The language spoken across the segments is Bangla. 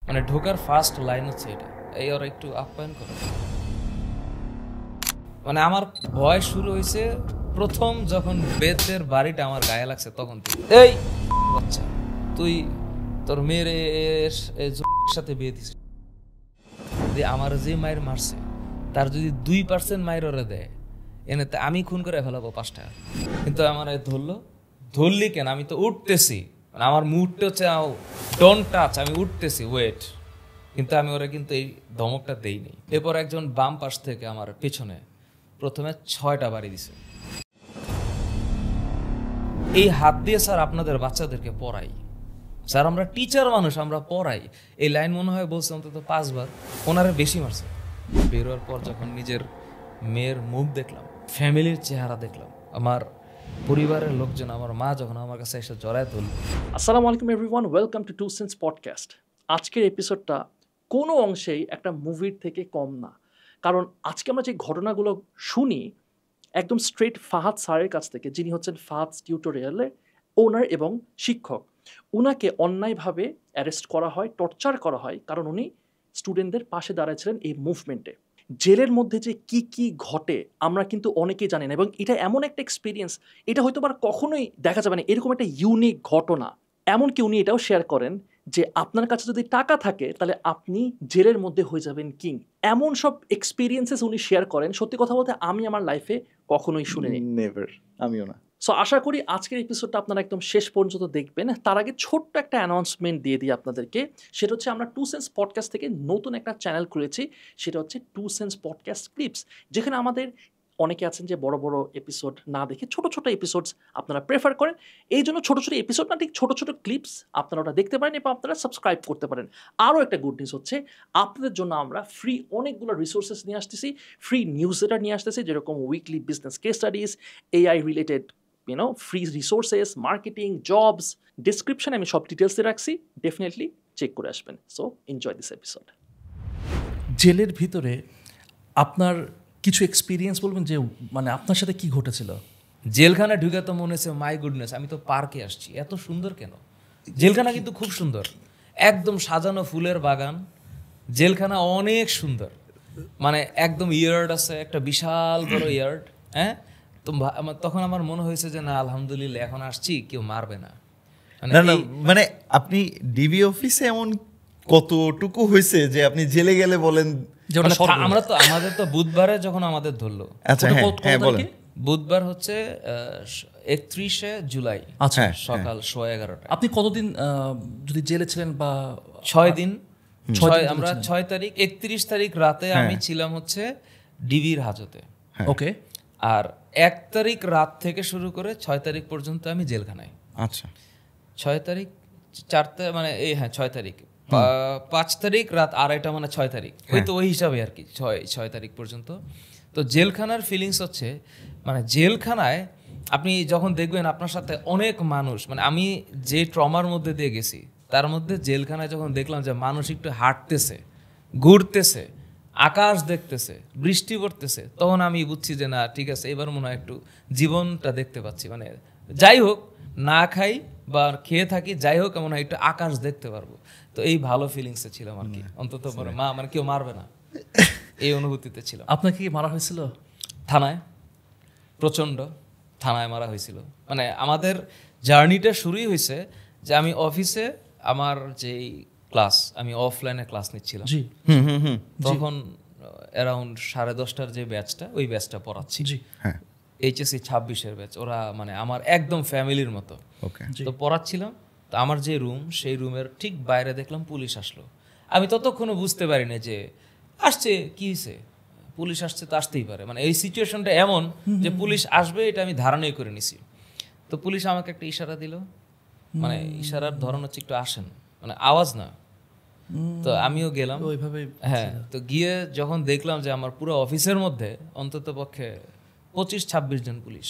মানে ঢোকার ফার্স্ট লাইন হচ্ছে এটা, এই ওরা একটু আপ্যায়ন করে। মানে আমার ভয় শুরু হয়েছে প্রথম যখন বেতের বাড়িটা আমার গায়ে লাগছে তখন থেকে। এই বাচ্চা, তুই তোর মেয়ের সাথে বিয়ে দিস, আমার যে মায়ের মারছে তার যদি 2% মায়ের ওরা দেয় এনে আমি খুন করে ফেলাবো 5 টাকা। কিন্তু আমার ধরলি কেন? আমি তো উঠতেছি, আমার মুডটা হচ্ছে ডোন্ট টাচ, আমি উঠতেছি, ওয়েট। কিন্তু আমি ওরা কিন্তু এই ধমকটা দেইনি। এরপর একজন বাম পাশ থেকে আমার পেছনে প্রথমে 6টা বাড়ি দিছে। এই হাত দিয়ে স্যার আপনাদের বাচ্চাদেরকে পড়াই, স্যার আমরা টিচার মানুষ, আমরা পড়াই। এই লাইন মনে হয় বলছে অন্তত 5 বার, ওনারা বেশি মারছে। বেরোয়ার পর যখন নিজের মেয়ের মুখ দেখলাম, ফ্যামিলির চেহারা দেখলাম, আমার পরিবারের লোকজন, আমার মা যখন আমার কাছে এসে জড়ায় তুলল। আসসালামু আলাইকুম everyone, welcome to 2 sense podcast. আজকের এপিসোডটা কোনো অংশেই একটা মুভির থেকে কম না, কারণ আজকে আমরা যে ঘটনাগুলো শুনি একদম স্ট্রেট ফাহাদ স্যারের কাছ থেকে, যিনি হচ্ছেন ফাহাদ টিউটোরিয়ালের ওনার এবং শিক্ষক। উনাকে অন্যায়ভাবে অ্যারেস্ট করা হয়, টর্চার করা হয়, কারণ উনি স্টুডেন্টদের পাশে দাঁড়াচ্ছিলেন এই মুভমেন্টে। জেলের মধ্যে যে কি কি ঘটে আমরা কিন্তু অনেকেই জানি না, এবং এটা এমন একটা এক্সপিরিয়েন্স, এটা হয়তো আর কখনোই দেখা যাবে না, এরকম একটা ইউনিক ঘটনা। এমনকি উনি এটাও শেয়ার করেন যে আপনার কাছে যদি টাকা থাকে তাহলে আপনি জেলের মধ্যে হয়ে যাবেন কিং। এমন সব এক্সপিরিয়েন্সেস উনি শেয়ার করেন, সত্যি কথা বলতে আমি আমার লাইফে কখনোই শুনিনি। নেভার, আমিও না। সো আশা করি আজকের এপিসোডটা আপনারা একদম শেষ পর্যন্ত দেখবেন। তার আগে ছোট্ট একটা অ্যানাউন্সমেন্ট দিয়ে দিই আপনাদেরকে, সেটা হচ্ছে আমরা 2 সেন্স পডকাস্ট থেকে নতুন একটা চ্যানেল খুলেছি, সেটা হচ্ছে 2 সেন্স পডকাস্ট ক্লিপস, যেখানে আমাদের অনেকে আছেন যে বড় বড় এপিসোড না দেখে ছোট ছোট এপিসোডস আপনারা প্রেফার করেন। এই জন্য ছোট ছোট এপিসোড না, ঠিক ছোট ছোট ক্লিপস আপনারা ওটা দেখতে পারেন এবং আপনারা সাবস্ক্রাইব করতে পারেন। আরও একটা গুড নিউজ হচ্ছে, আপনাদের জন্য আমরা ফ্রি অনেকগুলো রিসোর্সেস নিয়ে আসতেছি, ফ্রি নিউজ লেটার নিয়ে আসতেছি, যেরকম weekly business case studies, AI related free resources, marketing, jobs, ডিসক্রিপশনে আমি সব ডিটেলসে রাখছি, ডেফিনেটলি চেক করে আসবেন। So enjoy this episode. জেলের ভিতরে আপনার কিছু এক্সপিরিয়েন্স বলবেন, যে মানে আপনার সাথে কি ঘটেছিল? জেলখানা ঢুকে তো মনে হচ্ছে মাই গুডনেস, আমি তো পার্কে আসছি, এত সুন্দর কেন? জেলখানা কিন্তু খুব সুন্দর, একদম সাজানো ফুলের বাগান, জেলখানা অনেক সুন্দর, মানে একদম ইয়ার্ড আছে, একটা বিশাল বড় ইয়ার্ড। হ্যাঁ, তো তখন আমার মনে হয়েছে যে না, আলহামদুলিল্লাহ এখন আসছি, কেউ মারবে না। মানে আপনি ডিবি অফিসে এমন কতটুকু হয়েছে যে আপনি জেলে গেলে বলেন? আমরা তো আমাদের তো বুধবারে যখন আমাদের ধরলো, আচ্ছা, হ্যাঁ বলেন। বুধবার হচ্ছে 31শে জুলাই, আচ্ছা, সকাল 11:30। আপনি কতদিন যদি জেলে ছিলেন? বা 6 দিন। আমরা 6 তারিখ, 31 তারিখ রাতে আমি ছিলাম হচ্ছে ডিবির হাজতে। ওকে। আর 1 তারিখ রাত থেকে শুরু করে 6 তারিখ পর্যন্ত আমি জেলখানায়। আচ্ছা, 6 তারিখ মানে 6 তারিখ, 5 তারিখ রাত 2:30, মানে 6 তারিখ, হয়তো ওই হিসাবে আর কি, 6 তারিখ পর্যন্ত। তো জেলখানার ফিলিংস হচ্ছে, মানে জেলখানায় আপনি যখন দেখবেন আপনার সাথে অনেক মানুষ, মানে আমি যে ট্রমার মধ্যে দিয়ে গেছি তার মধ্যে জেলখানায় যখন দেখলাম যে মানুষ একটু হাঁটতেছে, ঘুরতেছে, আকাশ দেখতেছে, বৃষ্টি পড়তেছে, তখন আমি বুঝছি যে না, ঠিক আছে, এবার মনে হয় একটু জীবনটা দেখতে পাচ্ছি। মানে যাই হোক, না খাই বা খেয়ে থাকি, যাই হোক, মনে হয় একটু আকাশ দেখতে পারবো। তো এই ভালো ফিলিংসে ছিলাম আর কি, অন্তত মানে কেউ মারবে না, এই অনুভূতিতে ছিলাম। আপনাকে কি মারা হয়েছিল? থানায়, প্রচণ্ড থানায় মারা হয়েছিল। মানে আমাদের জার্নিটা শুরুই হয়েছে যে আমি অফিসে আমার যেই ক্লাস, আমি অফলাইনে ক্লাস নিচ্ছিলাম, তখন অ্যারাউন্ড 10:30টার যে ব্যাচটা, ওই ব্যাচটা পড়াচ্ছি, এইচএসসি 26-এর ব্যাচ। ওরা মানে আমার একদম ফ্যামিলির মতো। তো পড়াচ্ছিলাম, তো আমার যে রুম, সেই রুমের ঠিক বাইরে দেখলাম পুলিশ আসলো। আমি ততক্ষণও বুঝতে পারিনি যে আসছে, কি হয়েছে, পুলিশ আসছে তো আসতেই পারে, মানে এই সিচুয়েশনটা এমন যে পুলিশ আসবে এটা আমি ধারণাই করে নিছি। তো পুলিশ আমাকে একটা ইশারা দিল, মানে ইশারার ধরন হচ্ছে একটু আসেন, মানে আওয়াজ না। তো আমিও গেলাম ওইভাবে। হ্যাঁ, তো গিয়ে যখন দেখলাম যে আমার পুরো অফিসের মধ্যে অন্তত পক্ষে 25-26 জন পুলিশ,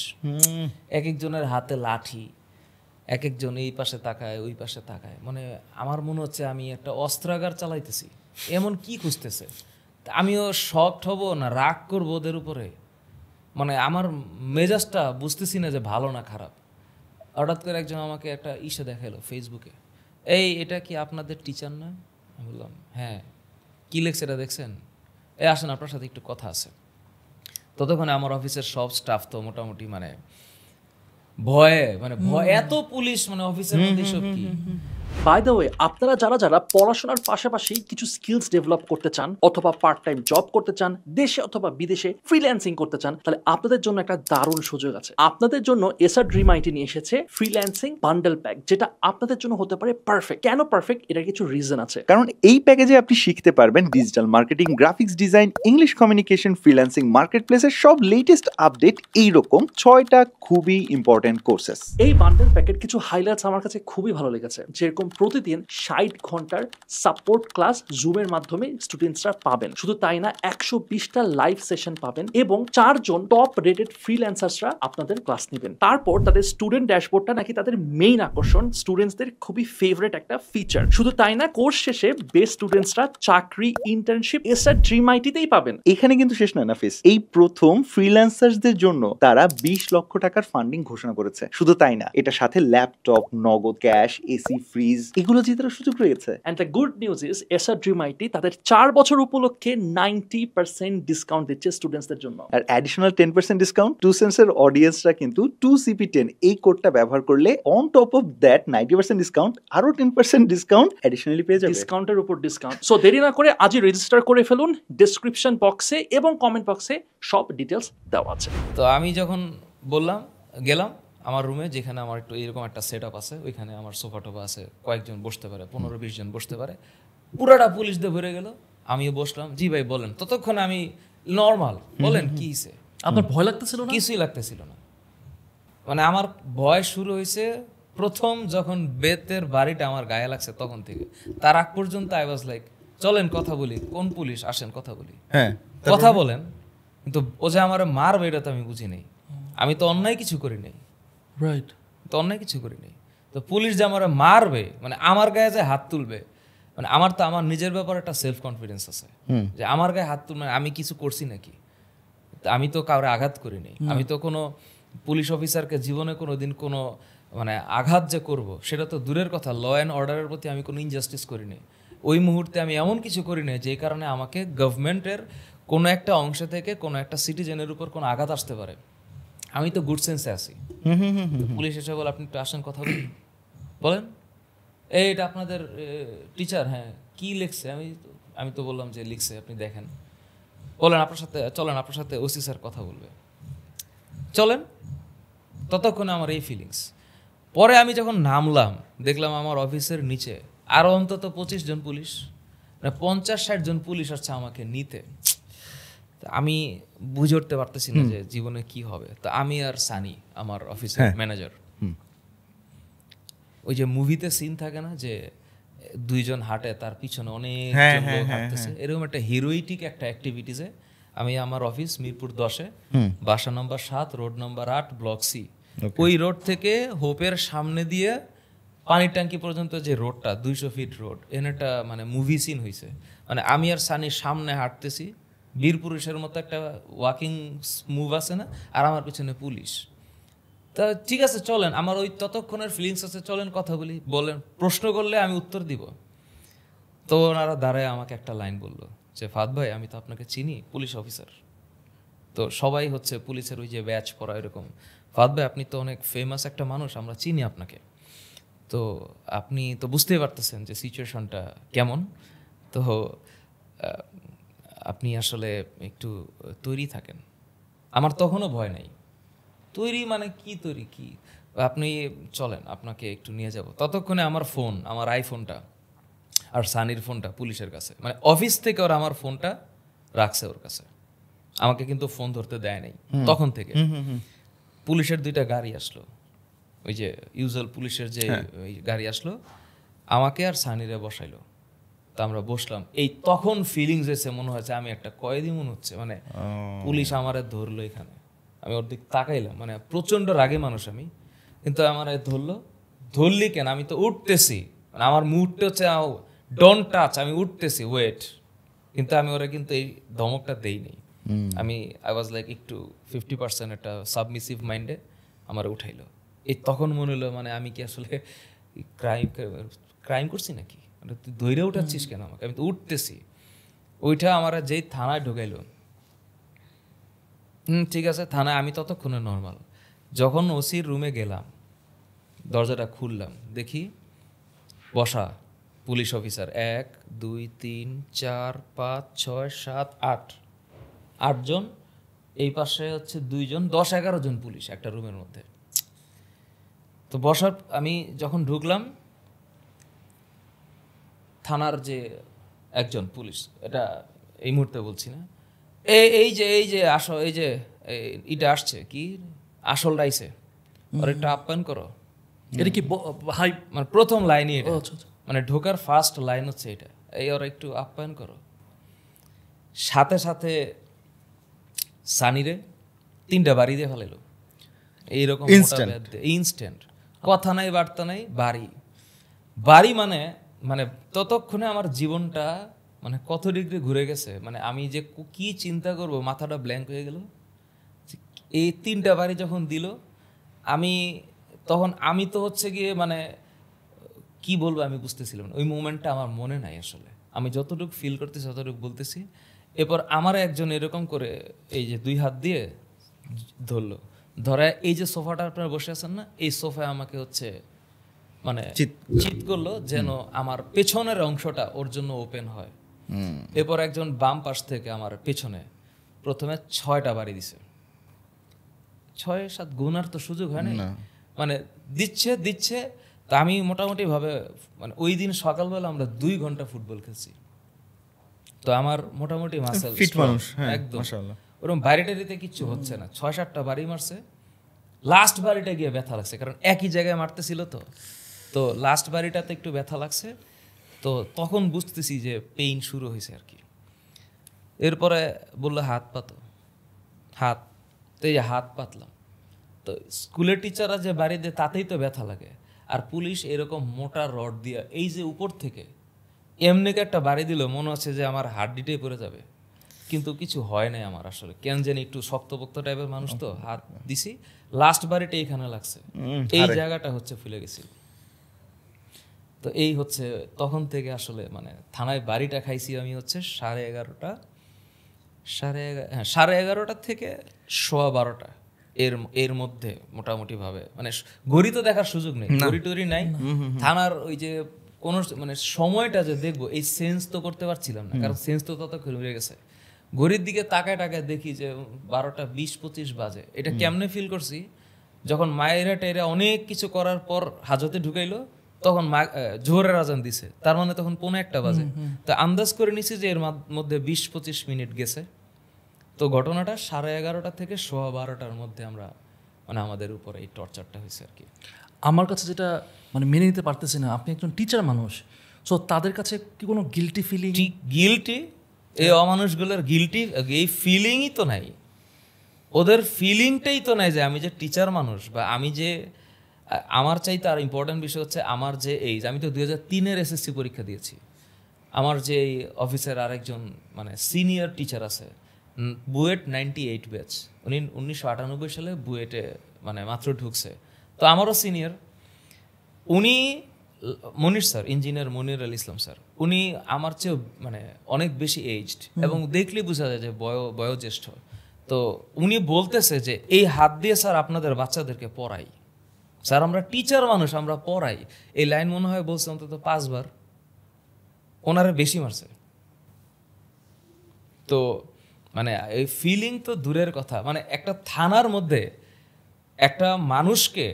এক একজনের হাতে লাঠি, এক একজন এই পাশে তাকায়, ওই পাশে তাকায়, মানে আমার মনে হচ্ছে আমি একটা অস্ত্রাগার চালাইতেছি, এমন কি খুঁজতেছে। আমিও শকড হব না রাগ করবো ওদের উপরে, মানে আমার মেজাজটা বুঝতেছি না যে ভালো না খারাপ। হঠাৎ করে একজন আমাকে একটা দেখালো ফেসবুকে, এটা কি আপনাদের টিচার না? আমি বললাম হ্যাঁ কী লেখছে এটা দেখছেন, এই আসেন আপনার সাথে একটু কথা আছে। ততক্ষণে আমার অফিসের সব স্টাফ তো মোটামুটি মানে ভয়ে এত পুলিশ মানে অফিসের মধ্যে সব কি। বাই দ্য ওয়ে, আপনারা যারা যারা পড়াশোনার পাশাপাশি কিছু স্কিলস ডেভেলপ করতে চান অথবা পার্ট টাইম জব করতে চান, দেশে অথবা বিদেশে ফ্রিল্যান্সিং করতে চান, তাহলে আপনাদের জন্য একটা দারুণ সুযোগ আছে। আপনাদের জন্য এসআর ড্রিম আইটি নিয়ে এসেছে ফ্রিল্যান্সিং বান্ডেল প্যাক, যেটা আপনাদের জন্য হতে পারে পারফেক্ট। কেন পারফেক্ট, এটার কিছু রিজন আছে। কারণ এই প্যাকেজে আপনি শিখতে পারবেন digital marketing, graphics design, English communication, freelancing, market প্লেসের সব লেটেস্ট আপডেট, এইরকম 6টা খুবই ইম্পর্টেন্ট কোর্সেস। এই বান্ডেল প্যাকের কিছু হাইলাইটস আমার কাছে খুবই ভালো লেগেছে, যেরকম প্রতিদিন 60 ঘন্টার সাপোর্ট ক্লাস জুমের মাধ্যমে স্টুডেন্টসরা পাবেন। শুধু তাই না, 120টা লাইভ সেশন পাবেন এবং 4 জন টপ রেটেড ফ্রিল্যান্সার্সরা আপনাদের ক্লাস নেবেন। তারপর তাদের স্টুডেন্ট ড্যাশবোর্ডটা নাকি তাদের মেইন আকর্ষণ, স্টুডেন্টসদের খুবই ফেভারিট একটা ফিচার। শুধু তাই না, কোর্স শেষে বেস্ট স্টুডেন্টসরা চাকরি, ইন্টার্নশিপ এসআর ড্রিম আইটিতেই পাবেন। এখানে কিন্তু শেষ নয় নাফিস, এই প্রথম ফ্রিল্যান্সার্সদের জন্য তারা 20 লক্ষ টাকার ফান্ডিং ঘোষণা করেছে। শুধু তাই না, এটার সাথে ল্যাপটপ, নগদ ক্যাশ, এসি, ফ্রিজ এগুলো জেতার সুযোগ রয়েছে। And the good news is SR dream IT তাদের 4 বছর উপলক্ষে 90% ডিসকাউন্ট দিচ্ছে স্টুডেন্টসদের জন্য। আর অ্যাডিশনাল 10% ডিসকাউন্ট 2 সেন্সের অডিয়েন্সরা কিন্তু 2CP10 এই কোডটা ব্যবহার করলে on top of that 90% discount আরো 10% ডিসকাউন্ট অ্যাডিশনালি পেয়ে যাবে। ডিসকাউন্টের উপর ডিসকাউন্ট। সো দেরি না করে আজই রেজিস্টার করে ফেলুন। ডেসক্রিপশন বক্সে এবং কমেন্ট বক্সে সব ডিটেলস দেওয়া আছে। তো আমি যখন গেলাম আমার রুমে, যেখানে আমার একটু এরকম একটা সেট আপ আছে, ওইখানে আমার সোফা টোফা আছে, কয়েকজন বসতে পারে, 15-20 জন বসতে পারে, পুরাটা পুলিশ দিয়ে ভরে গেল। আমিও বসলাম, জি ভাই বলেন। ততক্ষণে আমি নর্মাল, বলেন কি হয়েছে। আপনার ভয় লাগতেছিল না? কিছুই লাগতেছিল না। মানে আমার ভয় শুরু হয়েছে প্রথম যখন বেতের বাড়িটা আমার গায়ে লাগছে তখন থেকে। তার আগ পর্যন্ত আই ওয়াজ লাইক চলেন কথা বলি, কোন পুলিশ আসেন কথা বলি। হ্যাঁ কথা বলেন, কিন্তু ও যে আমার মারবে এটা তো আমি বুঝি নাই। আমি তো অন্যায় কিছু করি নাই, রাইট, তো অন্যায় কিছু করি নাই। তো পুলিশ যে আমার মারবে, মানে আমার গায়ে যে হাত তুলবে, মানে আমার তো আমার নিজের ব্যাপারে একটা সেলফ কনফিডেন্স আছে যে আমার গায়ে হাত তুলবে, আমি কিছু করছি নাকি। আমি তো কাউরে আঘাত করি নাই। আমি তো কোনো পুলিশ অফিসারকে জীবনে কোনো দিন কোনো মানে আঘাত যে করব সেটা তো দূরের কথা, ল অ্যান্ড অর্ডারের প্রতি আমি কোনো ইনজাস্টিস করি নাই। ওই মুহূর্তে আমি এমন কিছু করি নাই যে কারণে আমাকে গভর্নমেন্টের কোনো একটা অংশ থেকে কোনো একটা সিটিজেনের উপর কোনো আঘাত আসতে পারে। আমি তো গুড সেন্সে আছি। পুলিশ এসে বলে আপনি একটু আসেন কথা বলি, বলেন এইটা আপনাদের টিচার, হ্যাঁ কি লিখছে। আমি তো বললাম যে লিখছে, আপনি দেখেন, বলেন আপনার সাথে চলেন, আপনার সাথে ওসি স্যার কথা বলবে, চলেন। ততক্ষণে আমার এই ফিলিংস। পরে আমি যখন নামলাম দেখলাম আমার অফিসের নিচে আরও অন্তত 25 জন পুলিশ, মানে 50-60 জন পুলিশ আসছে আমাকে নিতে। আমি বুঝে উঠতে পারতেছি না যে জীবনে কি হবে। তো আমি আর সানি, আমার অফিসের ম্যানেজার, ওই যে মুভিতে সিন থাকে না যে 2 জন হাঁটে, তার পিছনে অনেক লোক হাঁটতেছে, এরকম একটা হিরোইটিক একটা অ্যাক্টিভিটিসে আমি আমার অফিস মিরপুর 10-এ, বাসা নম্বর 7, রোড নম্বর 8, ব্লক সি, ওই রোড থেকে হোপের সামনে দিয়ে পানির ট্যাঙ্কি পর্যন্ত যে রোডটা 200 ফিট রোড, একটা মানে মুভি সিন হয়েছে। মানে আমি আর সানির সামনে হাঁটতেছি, বীর পুরুষের মতো একটা ওয়াকিং মুভ আছে না, আর আমার পিছনে পুলিশ। তা ঠিক আছে চলেন, আমার ওই ততক্ষণের ফিলিংস আছে, চলেন কথা বলি, বলেন, প্রশ্ন করলে আমি উত্তর দিব। তো ওনারা দাঁড়ায় আমাকে একটা লাইন বললো যে ফাদ ভাই আমি তো আপনাকে চিনি, পুলিশ অফিসার। তো সবাই হচ্ছে পুলিশের ওই যে ব্যাচ পরা এরকম, ফাদ ভাই আপনি তো অনেক ফেমাস একটা মানুষ, আমরা চিনি আপনাকে, তো আপনি তো বুঝতেই পারতেছেন যে সিচুয়েশনটা কেমন, তো আপনি আসলে একটু তৈরি থাকেন। আমার তখনও ভয় নাই। তৈরি মানে কি তৈরি কি, আপনি চলেন আপনাকে একটু নিয়ে যাব। ততক্ষণে আমার ফোন, আমার আইফোনটা আর সানির ফোনটা পুলিশের কাছে, মানে অফিস থেকে ওরা আমার ফোনটা রাখছে ওর কাছে, আমাকে কিন্তু ফোন ধরতে দেয় নাই তখন থেকে। পুলিশের 2টা গাড়ি আসলো, ওই যে ইউজুয়াল পুলিশের যে গাড়ি আসলো, আমাকে আর সানিরে বসাইলো। তা আমরা বসলাম, এই তখন ফিলিংস এসে মনে হচ্ছে আমি একটা কয়েদি মনে হচ্ছে, মানে পুলিশ আমারে ধরলো এখানে। আমি ওর দিক তাকাইলাম, মানে প্রচন্ড রাগে মানুষ আমি, কিন্তু আমার ধরলি কেন, আমি তো উঠতেছি, মানে আমার মুডটা হচ্ছে ডোন্ট টাচ, আমি উঠতেছি, ওয়েট। কিন্তু আমি ওরা কিন্তু এই ধমকটা দেই নেই। আই ওয়াজ লাইক একটু 50% একটা সাবমিসিভ মাইন্ডে আমার উঠাইলো। এই তখন মনে হলো মানে আমি কি আসলে ক্রাইম করছি নাকি। মানে তুই ধৈর্য উঠাচ্ছিস কেন আমাকে, আমি তো উঠতেছি। ওইটা আমার যেই থানায় ঢুকাইলো, ঠিক আছে থানায় আমি ততক্ষণে নর্মাল। যখন ওসির রুমে গেলাম, দরজাটা খুললাম, দেখি বসা পুলিশ অফিসার 1 2 3 4 5 6 7 8 8জন, এই পাশে হচ্ছে 2 জন, 10-11 জন পুলিশ একটা রুমের মধ্যে। তো বসার আমি যখন ঢুকলাম, থানার যে একজন পুলিশ, এটা এই মুহূর্তে বলছি না, এই যে আসো, এই যে এটা আসছে কি আসল রাইছে, আর একটা আপ্যায়ন করো। এটা কি হাই মানে প্রথম লাইনই এটা, আচ্ছা আচ্ছা। মানে ঢোকার ফার্স্ট লাইন হচ্ছে এটা, এই ওরা একটু আপ্যায়ন করো। সাথে সাথে সানিরে 3টা বাড়ি দিয়ে ফেলাইলো এইরকম ইনস্ট্যান্ট, কথা নাই বার্তা নাই, বাড়ি মানে মানে ততক্ষণে আমার জীবনটা মানে কত ডিগ্রি ঘুরে গেছে, মানে আমি যে কি চিন্তা করব মাথাটা ব্ল্যাঙ্ক হয়ে গেল। এই 3টা বাড়ি যখন দিল, আমি তো হচ্ছে গিয়ে মানে কি বলবো আমি বুঝতেছিলাম না, ওই মোমেন্টটা আমার মনে নাই আসলে। আমি যতটুকু ফিল করতেছি ততটুকু বলতেছি। এরপর আমার একজন এরকম করে এই যে 2 হাত দিয়ে ধরলো, ধরে এই যে সোফাটা আপনারা বসে আছেন না, এই সোফায় আমাকে হচ্ছে মানে চিৎ করলো যেন আমার পেছনের অংশটা ওর জন্য ওপেন হয়। এরপর একজন বাম পাশ থেকে আমার পেছনে প্রথমে 6টা বাড়ি দিছে। 6-7 গুনার তো সুযোগ হয় না, মানে দিচ্ছে। তা আমি মোটামুটি ভাবে মানে ওই দিন সকালবেলা আমরা 2 ঘন্টা ফুটবল খেলছি, তো আমার মোটামুটি মাসেল ফিট মানুষ, একদম ওরকম বাড়িটারিতে কিচ্ছু হচ্ছে না। 6-7টা বাড়ি মারছে, লাস্ট বাড়িটা গিয়ে ব্যথা লাগছে, কারণ একই জায়গায় মারতেছিল তো লাস্ট বাড়িটাতে একটু ব্যথা লাগছে। তো তখন বুঝতেছি যে পেইন শুরু হয়েছে আর কি। এরপরে বললো হাত পাতো, তো এই যে হাত পাতলাম। তো স্কুলের টিচাররা যে বাড়ি দেয় তাতেই তো ব্যথা লাগে, আর পুলিশ এরকম মোটা রড দিয়ে এই যে উপর থেকে এমনিকে একটা বাড়ি দিল, মনে হচ্ছে যে আমার হাড্ডিটাই পড়ে যাবে, কিন্তু কিছু হয় নাই আমার আসলে। কেন জানি একটু শক্তপোক্ত টাইপের মানুষ, তো হাত দিছি, লাস্ট বাড়িটা এইখানে লাগছে, এই জায়গাটা হচ্ছে ফুলে গেছিল। তো এই হচ্ছে তখন থেকে আসলে মানে থানায় বাড়িটা খাইছি আমি হচ্ছে 11:30 থেকে 11:15 এর মধ্যে মোটামুটি ভাবে, মানে ঘড়ি তো দেখার সুযোগ নেই, ঘড়ি টড়ি নাই। থানার ওই যে কোনো মানে সময়টা যে দেখবো এই সেন্স তো করতে পারছিলাম না, কারণ সেন্স তো ততক্ষণ হয়ে গেছে। ঘড়ির দিকে তাকায় দেখি যে 12:20-25 বাজে। এটা কেমনে ফিল করছি, যখন মায়েরা টেরা অনেক কিছু করার পর হাজতে ঢুকাইলো, তখন জোহরের আজান দিছে, তার মানে তখন 1:15 বাজে। তো আন্দাজ করে নিছি যে এর মধ্যে 20-25 মিনিট গেছে। তো ঘটনাটা 11:30 থেকে 12:15 মধ্যে আমরা মানে আমাদের উপরে এই টর্চারটা হয়েছে আর কি। আমার কাছে যেটা মানে মেনে নিতে পারতেছি না, আপনি একজন টিচার মানুষ, সো তাদের কাছে কি কোনো গিল্টি ফিলিং? গিল্টি, এই অমানুষগুলোর গিল্টি এই ফিলিংই তো নাই, ওদের ফিলিংটাই তো নাই যে আমি যে টিচার মানুষ, বা আমি যে আমার চাইতে আর ইম্পর্টেন্ট বিষয় হচ্ছে আমার যে এইজ। আমি তো 2003-এর এসএসসি পরীক্ষা দিয়েছি। আমার যে অফিসের আরেকজন মানে সিনিয়র টিচার আছে, বুয়েট 98 ব্যাচ, উনি 1998 সালে বুয়েটে মানে মাত্র ঢুকছে, তো আমারও সিনিয়র। উনি মনির স্যার, ইঞ্জিনিয়ার মনির আল ইসলাম স্যার, উনি আমার চেয়েও মানে অনেক বেশি এইজড, এবং দেখলেই বোঝা যায় যে বয়োজ্যেষ্ঠ। তো উনি বলতেছে যে এই হাত দিয়ে স্যার আপনাদের বাচ্চাদেরকে পড়াই, স্যার আমরা টিচার মানুষ, আমরা পড়াই। এই লাইন মনে হয় বলছে অন্তত 5 বার, ওনারা বেশি মারছে। তো মানে এই ফিলিং তো দূরের কথা, মানে একটা থানার মধ্যে একটা মানুষকে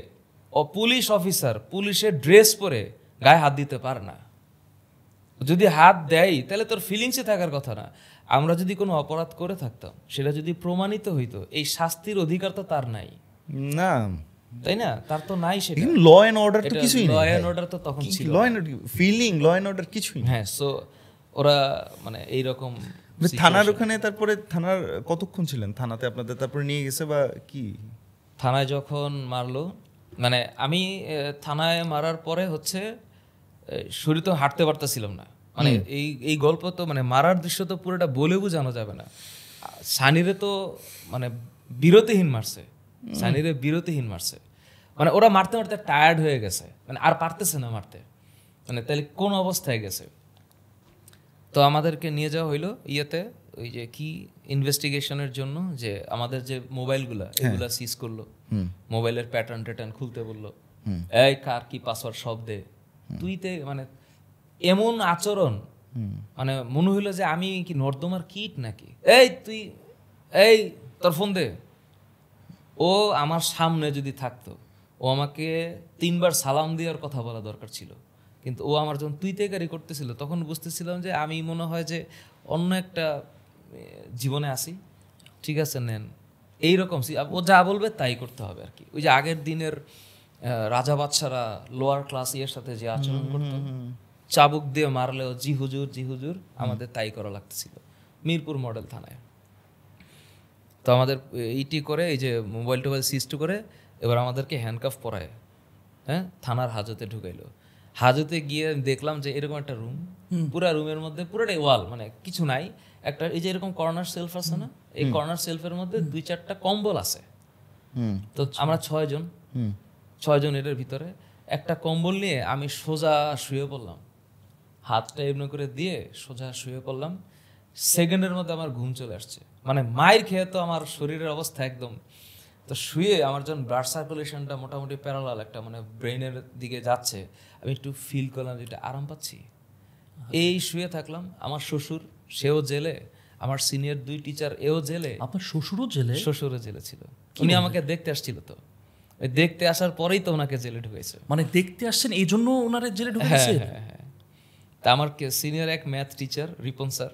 পুলিশ অফিসার পুলিশের ড্রেস পরে গায়ে হাত দিতে পারে না। যদি হাত দেয় তাহলে তোর ফিলিংসে থাকার কথা না। আমরা যদি কোনো অপরাধ করে থাকতাম, সেটা যদি প্রমাণিত হইতো, এই শাস্তির অধিকার তো তার নাই, না তাই না? তার তো নাই সেটা। ল এন্ড অর্ডার তো কিছুই নেই, ল এন্ড অর্ডার তো তখন ছিল, law and feeling, law and order কিছুই নেই। হ্যাঁ, সো ওরা মানে এইরকম থানার ওখানে, তারপরে থানার কতক্ষণ ছিলেন থানাতে? আপনাদের তারপরে নিয়ে গেছে বা কি? থানায় যখন মারলো, মানে আমি থানায় মারার পরে হচ্ছে শরীর তো হাঁটতে পারতেছিলাম না, মানে এই গল্প তো মানে মারার দৃশ্য তো পুরোটা বলে বোঝানো যাবে না। সানিরে তো মানে বিরতিহীন মারছে, মানে ওরা মারতে মারতে টায়ার্ড হয়ে গেছে, মানে আর পারতেছে না মারতে। মানে তাহলে কোন অবস্থায় গেছে। তো আমাদেরকে নিয়ে যাওয়া হইলো ইয়েতে, ওই যে কি ইনভেস্টিগেশনের জন্য, যে আমাদের যে মোবাইলগুলা এগুলা সিজ করলো, মোবাইলের প্যাটার্ন ট্যাটার্ন খুলতে বললো, এই কার কি পাসওয়ার্ড সব দে। তুইতে মানে এমন আচরণ, মানে মনে হইলো যে আমি কি নর্দমার কীট নাকি। এই তুই, এই তোর ফোন দে। ও আমার সামনে যদি থাকতো, ও আমাকে 3 বার সালাম দেওয়ার কথা বলা দরকার ছিল, কিন্তু ও আমার যখন তুই তেকারি করতেছিল তখন বুঝতেছিলাম যে আমি মনে হয় যে অন্য একটা জীবনে আসি। ঠিক আছে নেন, এইরকম ও যা বলবে তাই করতে হবে আর কি। ওই যে আগের দিনের রাজা বাদশারা লোয়ার ক্লাস ইয়ের সাথে যে আচরণ করতো, চাবুক দিয়ে মারলেও জি হুজুর জি হুজুর, আমাদের তাই করা লাগতেছিল মিরপুর মডেল থানায়। তো আমাদের এইটি করে, এই যে মোবাইল টোবাইল সিজ করে, এবার আমাদেরকে হ্যান্ডকাফ পরায়, হ্যাঁ, থানার হাজতে ঢুকাইলো। হাজতে গিয়ে দেখলাম যে এরকম একটা রুম, পুরা রুমের মধ্যে পুরোটাই ওয়াল, মানে কিছু নাই, একটা এই যে এরকম কর্নার সেলফ আছে না, এই কর্নার সেলফের মধ্যে 2-4টা কম্বল আছে। তো আমরা 6 জন এটার ভিতরে, একটা কম্বল নিয়ে আমি সোজা শুয়ে পড়লাম, হাতটা এমনি করে দিয়ে সোজা শুয়ে পড়লাম। সেকেন্ডের মধ্যে আমার ঘুম চলে আসছে, মানে মায়ের খেয়ে তো আমার শরীরের অবস্থা একদম। তো শুয়ে আমার যখন ব্লাড সার্কুলেশনটা মোটামুটি প্যারালাল একটা মানে ব্রেনের দিকে যাচ্ছে, আমি একটু ফিল করলাম যেটা আরাম পাচ্ছি। এই শুয়ে থাকলাম। আমার শ্বশুর, সেও জেলে, আমার সিনিয়র 2 টিচার এও জেলে। আপনার শ্বশুরও জেলে? শ্বশুরও জেলে ছিল। উনি আমাকে দেখতে আসছিল, তো ওই দেখতে আসার পরেই তো ওনাকে জেলে ঢুকেছে। মানে দেখতে আসছেন এই জন্য ওনারে জেলে ঢুকেছে? হ্যাঁ। তা আমার সিনিয়র এক ম্যাথ টিচার রিপন স্যার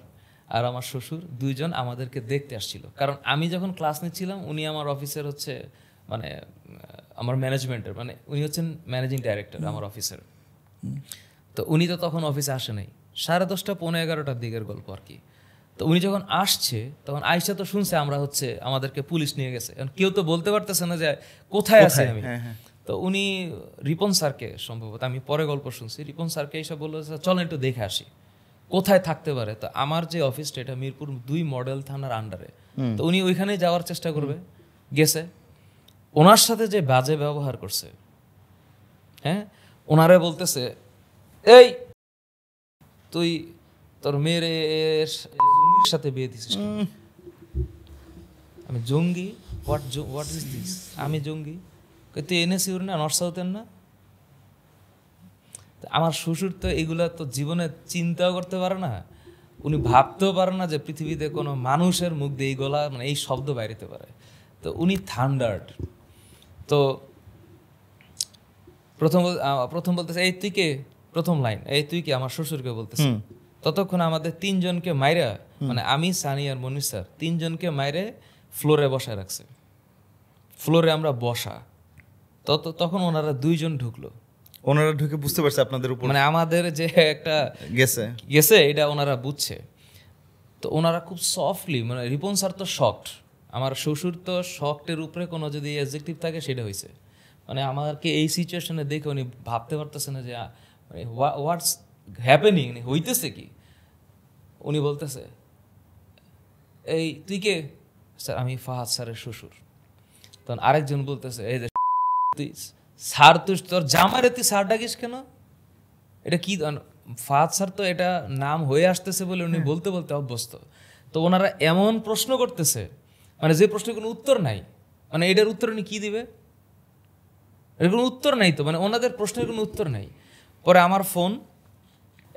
আর আমার শ্বশুর 2 জন আমাদেরকে দেখতে আসছিল, কারণ আমি যখন ক্লাস নিচ্ছিলাম উনি আমার অফিসের হচ্ছে মানে আমার ম্যানেজমেন্টের, মানে উনি হচ্ছেন ম্যানেজিং ডাইরেক্টর আমার অফিসের। তো উনি তো তখন অফিসে আসে নাই, 10:30 পৌনে 11টার দিকের গল্প আর কি। তো উনি যখন আসছে তখন আয়সা তো শুনছে আমরা হচ্ছে আমাদেরকে পুলিশ নিয়ে গেছে, কারণ কেউ তো বলতে পারতেছে না যে কোথায় আছি আমি। তো উনি রিপন স্যারকে, সম্ভবত আমি পরে গল্প শুনছি, রিপন স্যারকে এসে বললো চলেন একটু দেখে আসি কোথায় থাকতে পারে। তো আমার যে অফিসটা এটা মিরপুর 2 মডেল থানার আন্ডারে, তো উনি ওইখানে যাওয়ার চেষ্টা করবে, গেছে। ওনার সাথে যে বাজে ব্যবহার করছে, হ্যাঁ, ওনারে বলতেছে এই তুই তোর মেয়ের সাথে বিয়ে দিছিস। আমি জঙ্গি? What is this? আমি জঙ্গি? তুই এনএসইউর না, নর্থ সাউথের না? আমার শ্বশুর তো এগুলা তো জীবনে চিন্তাও করতে পারে না, উনি ভাবতেও পারে না যে পৃথিবীতে কোনো মানুষের মুখ দিয়ে এই গলা মানে এই শব্দ বাইরেতে পারে। তো উনি থান্ডার্ড। তো প্রথম বলতেছে এই তুই কে, প্রথম লাইন এই তুই কে, আমার শ্বশুরকে বলতেছে। ততক্ষণ আমাদের 3 জনকে মাইরা, মানে আমি, সানি আর মনির স্যার 3 জনকে মাইরে ফ্লোরে বসায় রাখছে। ফ্লোরে আমরা বসা, তখন ওনারা 2 জন ঢুকলো। ওনারা ঢুকে বুঝতে পারছে আপনাদের উপর, মানে আমাদের যে একটা গেছে এটা ওনারা বুঝছে। তো ওনারা খুব সফটলি, মানে রিপন স্যার তো শকড, আমার শ্বশুর তো শকটের উপরে কোনো যদি অ্যাডজেক্টিভ থাকে সেটা হয়েছে। মানে আমাকে এই সিচুয়েশনে দেখে উনি ভাবতে পারতেছে না যে মানে হোয়াটস হ্যাপেনিং, হইতেছে কি। উনি বলতেছে এই তুই কে? স্যার আমি ফাহাদ স্যারের শ্বশুর। তখন আরেকজন বলতেছে এই যে তুই স্যার, তুই তোর জামারে তুই স্যার ডাকিস কেন? এটা কি? ফাহাদ স্যার তো এটা নাম হয়ে আসতেছে বলে উনি বলতে বলতে অভ্যস্ত। তো ওনারা এমন প্রশ্ন করতেছে, মানে যে প্রশ্নের কোনো উত্তর নাই, মানে এটার উত্তর উনি কি দিবে, এর কোনো উত্তর নাই। তো মানে ওনাদের প্রশ্নের কোনো উত্তর নাই। পরে আমার ফোন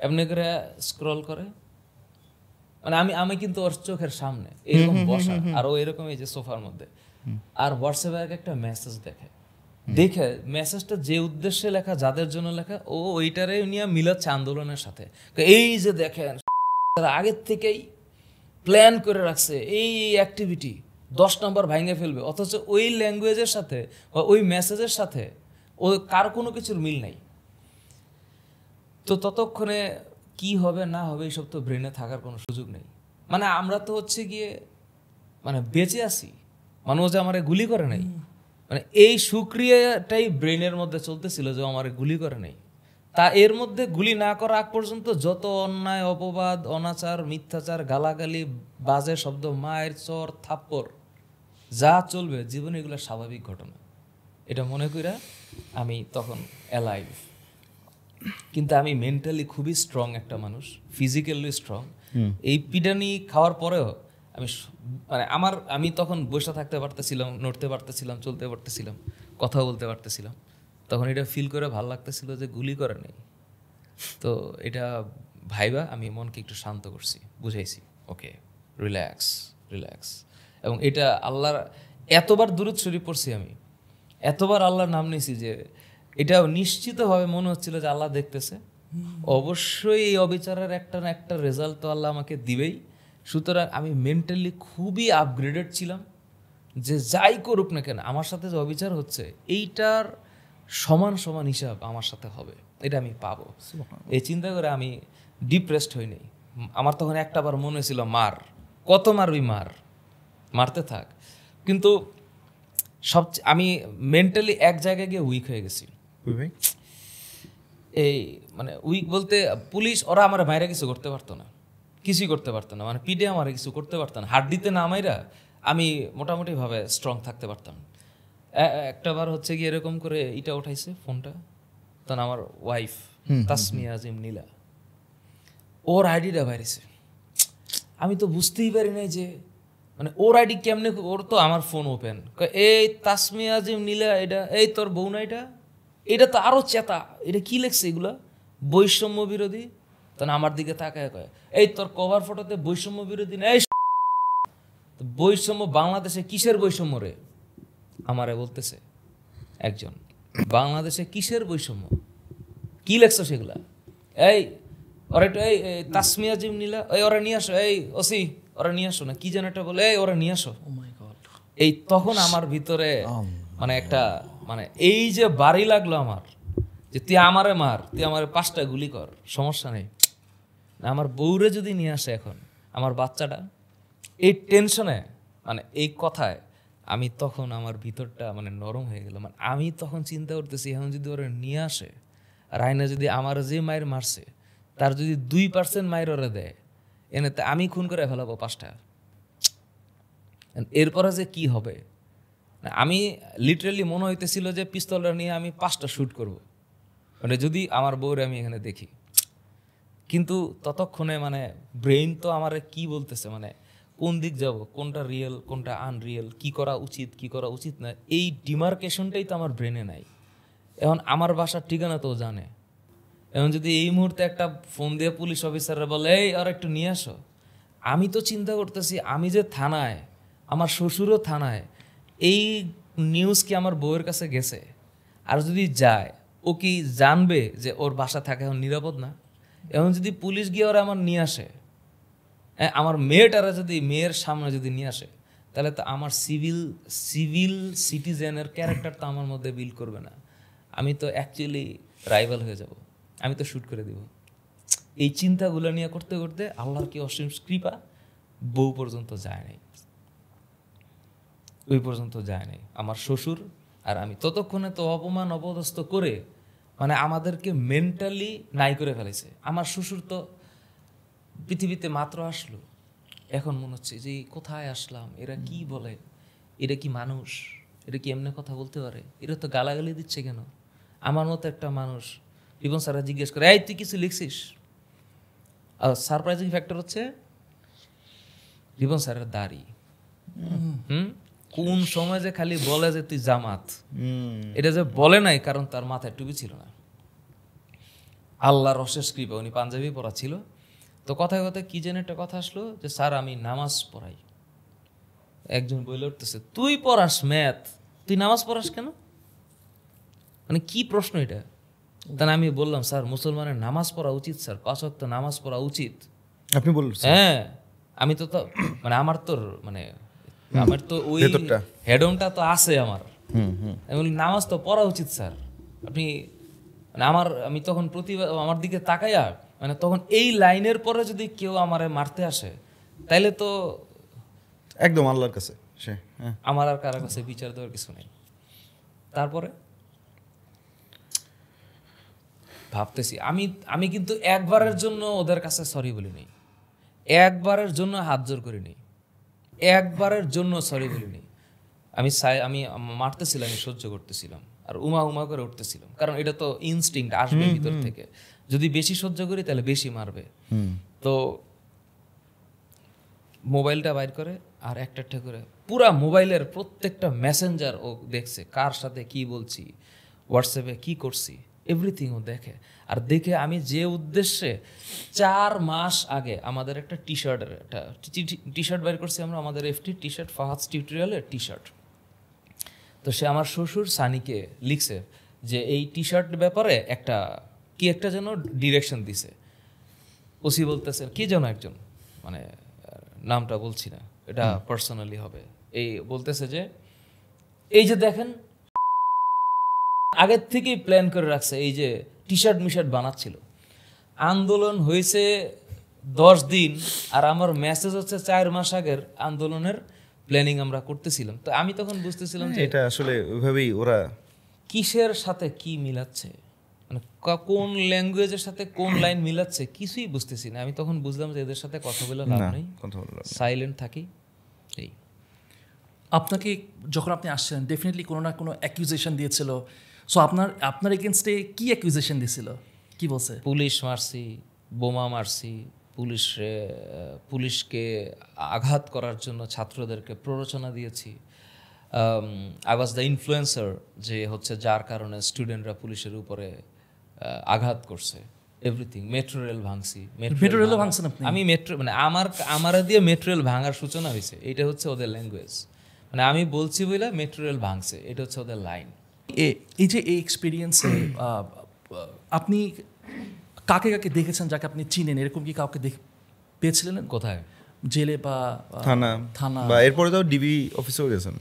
এমনি করে স্ক্রল করে, মানে আমি কিন্তু ওর চোখের সামনে এরকম বসা, আর ও এরকম এই যে সোফার মধ্যে, আর হোয়াটসঅ্যাপে একটা মেসেজ দেখে মেসেজটা যে উদ্দেশ্যে লেখা, যাদের জন্য লেখা, ও ওইটারে নিয়ে মিলাচ্ছে আন্দোলনের সাথে। এই যে দেখেন তারা আগের থেকেই প্ল্যান করে রাখছে এই অ্যাক্টিভিটি, 10 নম্বর ভাঙে ফেলবে, অথচ ওই ল্যাঙ্গুয়েজের সাথে বা ওই মেসেজের সাথে ও কার কোনো কিছুর মিল নাই। তো ততক্ষণে কি হবে না হবে এইসব তো ব্রেনে থাকার কোনো সুযোগ নেই। মানে আমরা তো হচ্ছে গিয়ে মানে বেঁচে আছি, মানুষ যে আমারে গুলি করে নাই, মানে এই সুক্রিয়াটাই ব্রেনের মধ্যে চলতেছিল যে আমারে গুলি করে নাই। তা এর মধ্যে গুলি না করা আগ পর্যন্ত যত অন্যায়, অপবাদ, অনাচার, মিথ্যাচার, গালাগালি, বাজে শব্দ, মায়ের চর, থাপ্পড় যা চলবে জীবনে, এগুলো স্বাভাবিক ঘটনা। এটা মনে কইরা আমি তখন অ্যালাইভ। কিন্তু আমি মেন্টালি খুবই স্ট্রং একটা মানুষ, ফিজিক্যালি স্ট্রং। এই পিডানি খাওয়ার পরেও মানে আমি তখন বসে থাকতে পারতেছিলাম, নড়তে পারতেছিলাম, চলতে পারতেছিলাম, কথা বলতে পারতেছিলাম। তখন এটা ফিল করে ভালো লাগতেছিল যে গুলি করে নেই। তো এটা ভাইবা আমি মনকে একটু শান্ত করছি, বুঝাইছি ওকে রিল্যাক্স রিল্যাক্স। এবং এটা আল্লাহর এতবার দুরূদ শরীফ পড়ছি আমি, এতবার আল্লাহর নাম নিয়েছি যে এটা নিশ্চিতভাবে মনে হচ্ছিল যে আল্লাহ দেখতেছে, অবশ্যই এই অবিচারের একটা না একটা রেজাল্ট তো আল্লাহ আমাকে দিবেই। সুতরাং আমি মেন্টালি খুবই আপগ্রেডেড ছিলাম যে যাই করুক না কেন আমার সাথে যে অবিচার হচ্ছে এইটার সমান সমান হিসাব আমার সাথে হবে, এটা আমি পাবো। এই চিন্তা করে আমি ডিপ্রেসড হইনি। আমার তখন একটাবার মনে হয়েছিল মার, কত মারবি, মারতে থাক। কিন্তু আমি মেন্টালি এক জায়গায় গিয়ে উইক হয়ে গেছি। এই মানে উইক বলতে পুলিশ ওরা আমার বাইরে কিছু করতে পারতো না, কিছুই করতে পারতো না, মানে পিডে আমার কিছু করতে পারতো না। হাড্ডিতে না মাইরা আমি মোটামুটিভাবে স্ট্রং থাকতে পারতাম। একটাবার হচ্ছে গিয়ে এরকম করে এটা উঠাইছে ফোনটা, তখন আমার ওয়াইফ তাসমিয়া আজিম নীলা, ওর আইডিটা বাইরেছে। আমি তো বুঝতেই পারি নাই যে মানে ওর আইডি কেমনে, ওর তো আমার ফোন ওপেন, এই তাসমিয়া আজিম নীলা এটা, এই তোর বউ না এটা তো আরো চেতা, এটা কি লেখছে এগুলা, বৈষম্য বিরোধী। তখন আমার দিকে তাকায় কয়, এই তোর কভার ফটোতে বৈষম্য বিরোধী না, বৈষম্য বাংলাদেশে কিসের বৈষম্য রে, আমারে বলতেছে একজন, বাংলাদেশে কিসের বৈষম্য, কি লেখছো সেগুলা, এই ওরা একটু এই তাসমিয়া জিম নিলা, এই ওরা নিয়ে আসো, এই ওসি ওরা নিয়ে আসো, না কি যেন একটা বলে, এই ওরা নিয়ে আসো। এই তখন আমার ভিতরে মানে একটা মানে এই যে বাড়ি লাগলো আমার, যে তুই আমারে মার, তুই আমারে 5টা গুলি কর, সমস্যা নেই, আমার বউরে যদি নিয়ে আসে এখন আমার বাচ্চাটা, এই টেনশনে মানে এই কথায় আমি তখন আমার ভিতরটা মানে নরম হয়ে গেল। মানে আমি তখন চিন্তা করতেছি এখন যদি ওরা নিয়ে আসে, আর আইনা যদি আমার যে মায়ের মারছে তার যদি 2% মায়ের ওরা দেয়, এনে আমি খুন করে ফেলাবো 5টা, এরপরে যে কি হবে। আমি লিটারেলি মনে হইতেছিল যে পিস্তলটা নিয়ে আমি 5টা শ্যুট করব, মানে যদি আমার বউরে আমি এখানে দেখি। কিন্তু ততক্ষণে মানে ব্রেইন তো আমার কি বলতেছে, মানে কোন দিক যাব, কোনটা রিয়েল কোনটা আনরিয়েল, কি করা উচিত কি করা উচিত না, এই ডিমার্কেশনটাই তো আমার ব্রেনে নাই। এখন আমার বাসার ঠিকানা তো জানে, এখন যদি এই মুহূর্তে একটা ফোন দিয়ে পুলিশ অফিসাররা বলে এই আর একটু নিয়ে আসো, আমি তো চিন্তা করতেছি আমি যে থানায়, আমার শ্বশুরও থানায়, এই নিউজ কি আমার বউয়ের কাছে গেছে, আর যদি যায় ও কি জানবে যে ওর বাসা থাকা এখন নিরাপদ না। এখন যদি পুলিশ গিয়ে ওরা আমার নিয়ে আসে, আমার মেয়েটারা যদি মেয়ের সামনে যদি নিয়ে আসে, তাহলে তো আমার সিভিল সিটিজেনের ক্যারেক্টার তো আমার মধ্যে বিল্ড করবে না, আমি তো অ্যাকচুয়ালি রাইভাল হয়ে যাব, আমি তো শ্যুট করে দিব। এই চিন্তাগুলো নিয়ে করতে করতে আল্লাহর কি অসীম কৃপা, বউ পর্যন্ত যায় নাই, ওই পর্যন্ত যায় নাই আমার শ্বশুর আর আমি। ততক্ষণে তো অপমান অপদস্থ করে মানে আমাদেরকে মেন্টালি নাই করে ফেলেছে। আমার শ্বশুর তো পৃথিবীতে মাত্র আসলো, এখন মনে হচ্ছে যে কোথায় আসলাম, এরা কি বলে, এটা কি মানুষ, এটা কি এমনি কথা বলতে পারে, এরা তো গালাগালি দিচ্ছে কেন। আমার মতো একটা মানুষ, রিপন স্যাররা জিজ্ঞেস করে এই তুই কিছু লিখছিস, আর সারপ্রাইজিং ফ্যাক্টর হচ্ছে রিপন স্যারের দাড়ি, কোন সময় যে খালি বলে যে তুই জামাত, এটা যে বলে নাই কারণ তার মাথায় টুপি ছিল না। আল্লাহর অশেষ কৃপা, উনি পাঞ্জাবি পরা ছিল। তো কথায় কথায় কি যেন একটা কথা আসলো যে স্যার আমি নামাজ পড়াই। একজন বলে উঠতেছে তুই পড়াস ম্যাথ, তুই নামাজ পড়াস কেন, মানে কি প্রশ্ন এটা। তাহলে আমি বললাম স্যার মুসলমানের নামাজ পড়া উচিত স্যার, 5 ওয়াক্ত নামাজ পড়া উচিত। আপনি বললেন হ্যাঁ, আমি তো মানে আমার তো ওই হেডমটা তো আছে আমার, আমি বলি নামাজ তো পড়া উচিত স্যার। আপনি মানে আমি তখন আমার দিকে তাকাইয়া মানে তখন এই লাইনের পরে যদি কেউ আমারে মারতে আসে তাইলে তো একদম আল্লাহর কাছে আমার আর কারো কাছে বিচার দেওয়ার কিছু নেই। তারপরে ভাবতেছি আমি কিন্তু একবারের জন্য ওদের কাছে সরি বলিনি, একবারের জন্য হাত জোর করিনি, একবারের জন্য সরি বলিনি। আমি মারতেছিলাম, আমি সহ্য করতেছিলাম, আর উমা উমা করে উঠতেছিলাম, কারণ এটা তো ইনস্টিংক্ট আসবে ভিতর থেকে, যদি বেশি সহ্য করি তাহলে বেশি মারবে। তো মোবাইলটা বাইর করে আর একটা একটা করে পুরা মোবাইলের প্রত্যেকটা মেসেঞ্জার ও দেখছে, কার সাথে কি বলছি, হোয়াটসঅ্যাপে কি করছি, এভরিথিং ও দেখে। আর দেখে আমি যে উদ্দেশ্যে 4 মাস আগে আমাদের একটা টি শার্ট বাইর করছি আমরা, আমাদের এফটি টি শার্ট, ফাহাদস টিউটোরিয়ালের টি শার্ট। তো সে আমার শ্বশুর সানিকে লিখছে যে এই টি শার্ট ব্যাপারে একটা যেন ডিরেকশন দিছে। ওসি বলতেছে কি যেন একজন, মানে নামটা বলছি না, এটা পার্সোনালি হবে, এই বলতেছে যে এই যে দেখেন আগের থেকেই প্ল্যান করে রাখছে, এই যে টি শার্ট মিশার্ট বানাচ্ছিল, আন্দোলন হয়েছে 10 দিন আর আমার মেসেজ হচ্ছে 4 মাস আগের আন্দোলনের প্ল্যানিং আমরা করতেছিলাম। তো আমি তখন বুঝতেছিলাম যে এটা আসলে ওইভাবেই ওরা কিসের সাথে কি মিলাচ্ছে, মানে কোন ল্যাঙ্গুয়েজের সাথে কোন লাইন মিলাচ্ছে কিছুই বুঝতেছি না। আমি তখন বুঝলাম যে এদের সাথে কথা বলে লাভ নেই, সাইলেন্ট থাকি। এই আপনাকে যখন আপনি আসছেন ডেফিনেটলি কোনো না কোনো অ্যাকিউজেশন দিয়েছিল, সো আপনার এগেনস্টে কি অ্যাকিউজেশন দিয়েছিল, কি বলছে? পুলিশ মারছি, বোমা মারছি, পুলিশকে আঘাত করার জন্য ছাত্রদেরকে প্ররোচনা দিয়েছি, আই ওয়াজ দ্য ইনফ্লুয়েন্সার, যে হচ্ছে যার কারণে স্টুডেন্টরা পুলিশের উপরে আঘাত করছে, এভরিথিং। মেট্রো রেল ভাঙছি, মেট্রো রেলও ভাঙছেন আপনি? আমি মেট্রো, মানে আমার দিয়ে মেট্রো রেল ভাঙার সূচনা হয়েছে, এটা হচ্ছে ওদের ল্যাঙ্গুয়েজ, মানে আমি বলছি বলে মেট্রো রেল ভাঙছে, এটা হচ্ছে ওদের লাইন। এই যে এই এক্সপিরিয়েন্সে আপনি কাকে কাকে দেখেছেন যাকে আপনি চিনেন, এরকম কি কাউকে পেয়েছিলেন কোথায়? জেলে বা থানা বা এরপরে তো ডিবি অফিসেও গেছেন?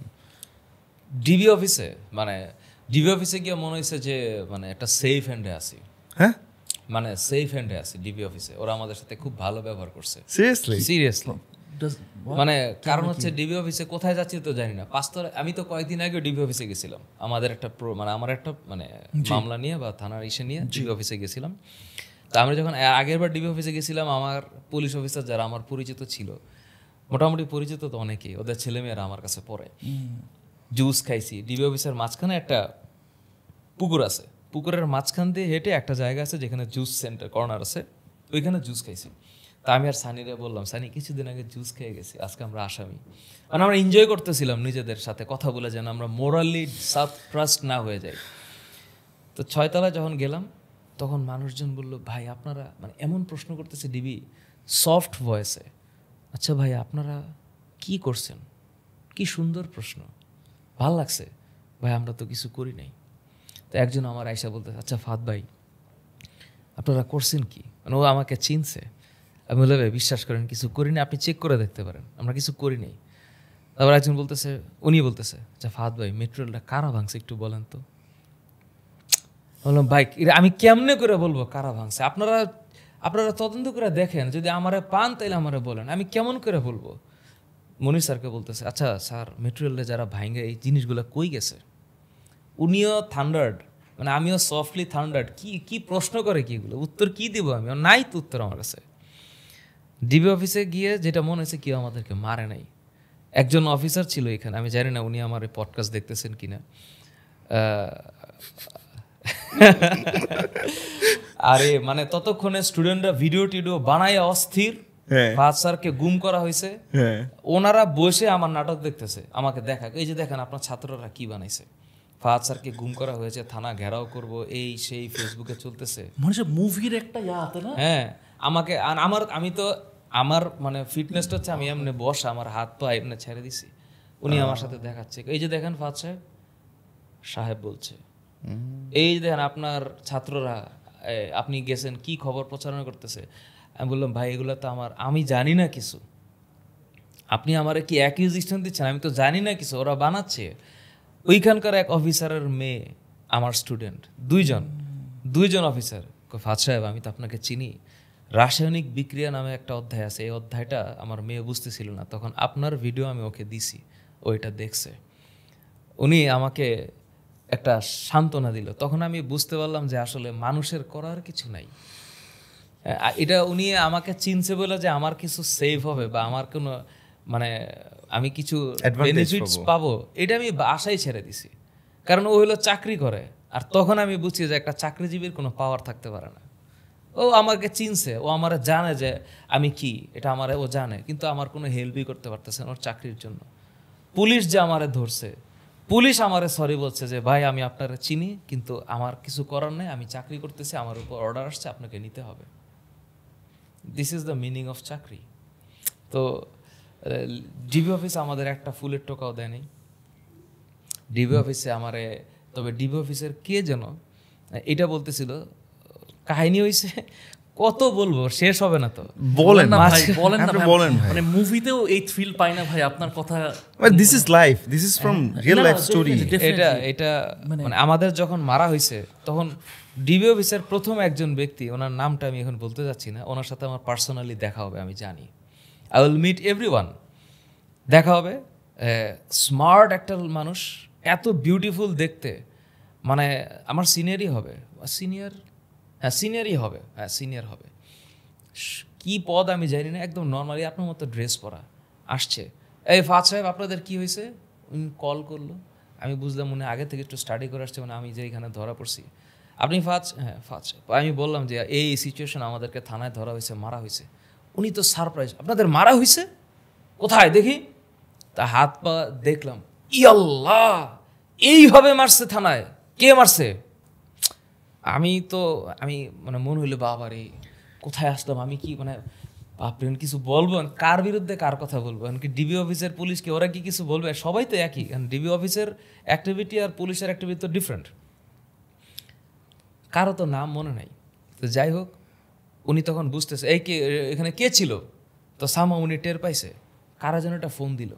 ডিবি অফিসে, মানে ডিবি অফিসে গিয়ে মনে হয়েছে যে মানে একটা সেফ হ্যান্ডে আছি। হ্যাঁ, মানে সেফ হ্যান্ডে আছি ডিবি অফিসে, ওরা আমাদের সাথে খুব ভালো ব্যবহার করছে, সিরিয়াসলি। মানে কারণ হচ্ছে ডিবি অফিসে কোথায় যাচ্ছি তো জানি না, আমি তো কয়েকদিন আগে ডিবি অফিসে গেছিলাম, আমাদের একটা মানে আমার একটা মানে মামলা নিয়ে বা থানার ইসে নিয়ে ডিবি অফিসে গেছিলাম। তো আমরা যখন আগের বার ডিবি অফিসে গেছিলাম, আমার পুলিশ অফিসার যারা আমার পরিচিত ছিল, মোটামুটি পরিচিত তো অনেকেই, ওদের ছেলেমেয়েরা আমার কাছে পড়ে, জুস খাইছি। ডিবি অফিসের মাঝখানে একটা পুকুর আছে, পুকুরের মাঝখান দিয়ে হেঁটে একটা জায়গা আছে যেখানে জুস সেন্টার কর্নার আছে, ওইখানে জুস খাইছি। তা আমি আর সানিরে বললাম, সানি কিছুদিন আগে জুস খেয়ে গেছি, আজকে আমরা আসামি। মানে আমরা এনজয় করতেছিলাম নিজেদের সাথে কথা বলে, যেন আমরা মোরালি সাবট্রাস্ট না হয়ে যাই। তো 6 তলায় যখন গেলাম তখন মানুষজন বললো, ভাই আপনারা, মানে এমন প্রশ্ন করতেছে ডিবি সফট ভয়েসে, আচ্ছা ভাই আপনারা কি করছেন, কি সুন্দর প্রশ্ন, ভাল লাগছে ভাই, আমরা তো কিছু করি নাই। তো একজন আমার আয়সা বলতে, আচ্ছা ফাদ ভাই আপনারা করছেন কি, মানে ও আমাকে চিনছে। আমি বলে, ভাই বিশ্বাস করেন কিছু করিনি, আপনি চেক করে দেখতে পারেন, আমরা কিছু করি নাই। তারপর একজন বলতেছে, উনি বলতেছে, আচ্ছা ফাদ ভাই মেট্রো রেলটা কারা ভাঙছে একটু বলেন তো। বললাম, ভাই আমি কেমনে করে বলবো কারা ভাঙছে, আপনারা তদন্ত করে দেখেন, যদি আমারে পান তাইলে আমারে বলেন, আমি কেমন করে বলবো। মনির স্যারকে বলতেছে, আচ্ছা স্যার মেট্রো রেলে যারা ভাঙে এই জিনিসগুলো কই গেছে। উনিও থান্ডার্ড, মানে আমিও সফটলি থান্ডার্ড, কি প্রশ্ন করে কি এগুলো, উত্তর কি দিব আমি, নাই তো উত্তর আমার কাছে। ডিবি অফিসে গিয়ে যেটা মনে হয়েছে কেউ আমাদেরকে মারে নাই। একজন অফিসার ছিল এখানে, আমি জানি না উনি আমার এই পডকাস্ট দেখতেছেন কিনা, আরে মানে ততক্ষণে স্টুডেন্টরা ভিডিও টিডিও বানায় অস্থির, ফাহাদ স্যারকে গুম করা হয়েছে, ওনারা বসে আমার নাটক দেখতেছে, আমাকে দেখা, এই যে দেখেন আপনার ছাত্ররা কি বানাইছে, ফাহাদ স্যারকে গুম করা হয়েছে, থানা ঘেরাও করব, এই সেই ফেসবুকে চলতেছে, মানে মুভির একটা ইয়াতে না। হ্যাঁ, আমাকে আমি তো আমার মানে ফিটনেসটা হচ্ছে আমি এমনি বসা, আমার হাত পা এমনি ছেড়ে দিছি, উনি আমার সাথে দেখাচ্ছে, এই যে দেখেন ফাহাদ সাহেব বলছে, এই যে দেখেন আপনার ছাত্ররা, আপনি গেছেন কি খবর প্রচারণা করতেছে। আমি বললাম, ভাই এগুলো তো আমি জানি না কিছু, আপনি আমার কি অ্যাকিউজিশন দিচ্ছেন, আমি তো জানি না কিছু, ওরা বানাচ্ছে। ওইখানকার এক অফিসারের মেয়ে আমার স্টুডেন্ট, দুইজন অফিসার, ফাহাদ সাহেব আমি তো আপনাকে চিনি, রাসায়নিক বিক্রিয়া নামে একটা অধ্যায় আছে, এই অধ্যায়টা আমার মেয়ে বুঝতেছিল না, তখন আপনার ভিডিও আমি ওকে দিছি, ওইটা দেখছে, উনি আমাকে একটা সান্ত্বনা দিল। তখন আমি বুঝতে পারলাম যে আসলে মানুষের করার কিছু নাই, এটা উনি আমাকে চিনছে বলে যে আমার কিছু সেভ হবে বা আমার কোনো মানে আমি কিছু বেনিফিটস পাবো, এটা আমি আশাই ছেড়ে দিছি। কারণ ও হলো চাকরি করে। আর তখন আমি বুঝছি যে একটা চাকরিজীবীর কোনো পাওয়ার থাকতে পারে না। ও আমাকে চিনছে, ও আমার জানে যে আমি কি, এটা আমারে ও জানে, কিন্তু আমার কোনো হেল্পই করতে পারতেছে না ওর চাকরির জন্য। পুলিশ যে আমারে ধরছে, পুলিশ আমারে সরি বলছে যে ভাই আমি আপনারা চিনি, কিন্তু আমার কিছু করার নেই, আমি চাকরি করতেছি, আমার উপর অর্ডার আসছে, আপনাকে নিতে হবে। This is the meaning of চাকরি। তো ডিবি অফিস আমাদের একটা ফুলের টোকাও দেয়নি ডিবি অফিসে আমারে। তবে ডিবি অফিসের কে যেন এটা বলতেছিল, কাহিনী হয়েছে কত বলবো, শেষ হবে না তো। বলেন না না ভাই, বলেন না আপনি ভাই। বলেন ভাই। মানে মুভিতেও এই থ্রিল পাই না ভাই আপনার কথা। This is life, this is from real না, লাইফ স্টোরি। এটা এটা মানে আমাদের যখন মারা হয়েছে তখন ডিবি অফিসের প্রথম একজন ব্যক্তি, ওনার নামটা আমি এখন বলতে যাচ্ছি না, ওনার সাথে আমার পার্সোনালি দেখা হবে, আমি জানি। আই উইল মিট এভরিওয়ান, দেখা হবে। স্মার্ট একটা মানুষ, এত বিউটিফুল দেখতে, মানে আমার সিনিয়রই হবে, সিনিয়র, হ্যাঁ সিনিয়রই হবে, হ্যাঁ সিনিয়র হবে। কি পদ আমি জানি না, একদম নর্মালি আপনার মতো ড্রেস পরা আসছে। এই ফাজ সাহেব আপনাদের কি হয়েছে? কল করলো, আমি বুঝলাম মনে আগে থেকে একটু স্টাডি করে আসছে, মানে আমি যে এখানে ধরা পড়ছি। আপনি ফাজ? হ্যাঁ ফাজ। আমি বললাম যে এই সিচুয়েশন, আমাদেরকে থানায় ধরা হয়েছে, মারা হয়েছে। উনি তো সারপ্রাইজ, আপনাদের মারা হয়েছে? কোথায় দেখি? তা হাত পা দেখলাম, ইয়াল্লাহ এইভাবে মারছে থানায়, কে মারছে? আমি মানে মনে হইলো বাবারে কোথায় আসলাম আমি, কি মানে আপনি কিছু বলবেন, কার বিরুদ্ধে কার কথা বলবো? কি ডিবি অফিসের পুলিশকে ওরা কি কিছু বলবে? সবাই তো একই, কারণ ডিবি অফিসের অ্যাক্টিভিটি আর পুলিশের অ্যাক্টিভিটি তো ডিফারেন্ট। কারো তো নাম মনে নাই। তো যাই হোক, উনি তখন বুঝতেছে এই কে এখানে কে ছিল। তো সামা উনি টের পাইছে, কারা যেন একটা ফোন দিল,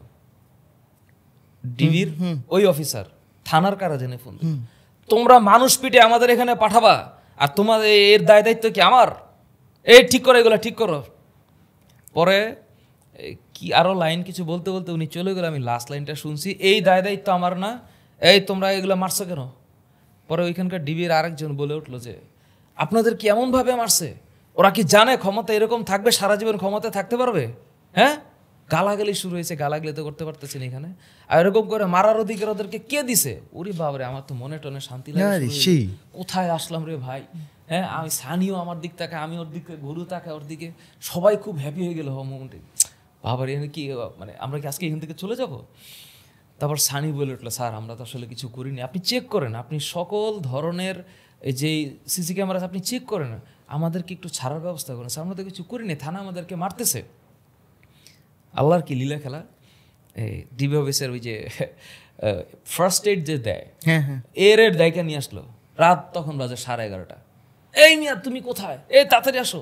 ডিবির ওই অফিসার, থানার কারা যেন ফোন দিল, তোমরা মানুষ পিটে আমাদের এখানে পাঠাবা, আর তোমাদের এর দায় দায়িত্ব কি আমার? এই ঠিক করো, এগুলো ঠিক করো। পরে কি আরো লাইন কিছু বলতে বলতে উনি চলে গেল, আমি লাস্ট লাইনটা শুনছি, এই দায় দায়িত্ব আমার না, এই তোমরা এগুলো মারছো কেন? পরে ওইখানকার ডিবির আরেকজন বলে উঠলো যে আপনাদের কি এমনভাবে মারছে, ওরা কি জানে ক্ষমতা এরকম থাকবে, সারা জীবন ক্ষমতায় থাকতে পারবে? হ্যাঁ, গালাগালি শুরু হয়েছে, গালাগালি তো করতে পারতেছেন এখানে, আর এরকম করে মারার অধিকার ওদেরকে কে দিছে? ওরে বাবারে, আমার তো মনে টনে শান্তি লাগে, কোথায় আসলাম রে ভাই। হ্যাঁ, আমি সানিও আমার দিক তাকে, আমি ওর দিকে, গুরু তাকে ওর দিকে, সবাই খুব হ্যাপি হয়ে গেল মোমেন্টে। বাবার এখানে কি মানে আমরা কি আজকে এখান থেকে চলে যাব? তারপর সানি বলে উঠলো, স্যার আমরা তো আসলে কিছু করিনি, আপনি চেক করেন, আপনি সকল ধরনের যে সিসি ক্যামেরা আপনি চেক করেন, আমাদেরকে একটু ছাড়ার ব্যবস্থা করেন, স্যার আমরা তো কিছু করিনি, থানা আমাদেরকে মারতেছে। আল্লাহর কি লীলা খেলা। এই ডিবি অফিসের ওই যে ফার্স্ট এইড যে দেয়, এর দায়িকা নিয়ে আসলো, রাত তখন বাজে 11:30। এই মিয়া তুমি কোথায়, এই তাড়াতাড়ি আসো,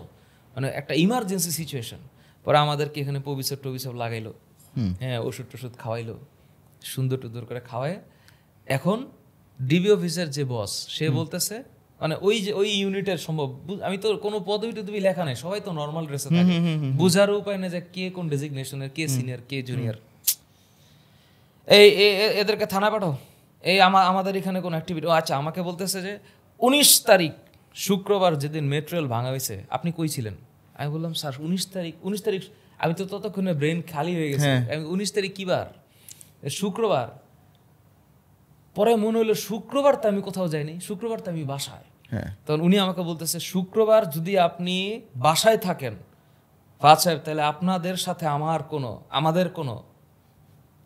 মানে একটা ইমার্জেন্সি সিচুয়েশন। পরে আমাদেরকে এখানে পবিসব টবিসব লাগাইলো, হ্যাঁ ওষুধ টষুধ খাওয়াইলো, সুন্দর টুন্দর করে খাওয়ায়। এখন ডিবি অফিসের যে বস, সে বলতেছে, মানে ওই যে ওই ইউনিটের সম্ভব, আমি তো কোনো পদবি টদবি লেখা নেই, সবাই তো নর্মাল ড্রেসে থাকে, বুঝার উপায় নেই যে কে কোন ডেজিগনেশনের, কে সিনিয়র কে জুনিয়র। এই এদেরকে থানা পাঠাও, এই আমাদের এখানে কোনো অ্যাক্টিভিটি। আচ্ছা, আমাকে বলতেছে যে 19 তারিখ শুক্রবার যেদিন মেট্রো রেল ভাঙা হয়েছে, আপনি কই ছিলেন? আমি বললাম স্যার 19 তারিখ, আমি তো ততক্ষণে ব্রেন খালি হয়ে গেছে, আমি 19 তারিখ কি বার? শুক্রবার। পরে মনে হলো শুক্রবার তো আমি কোথাও যাইনি, শুক্রবার তো আমি বাসায়। তখন উনি আমাকে বলতেছে শুক্রবার যদি আপনি বাসায় থাকেন ফাজ সাহেব, তাহলে আপনাদের সাথে আমাদের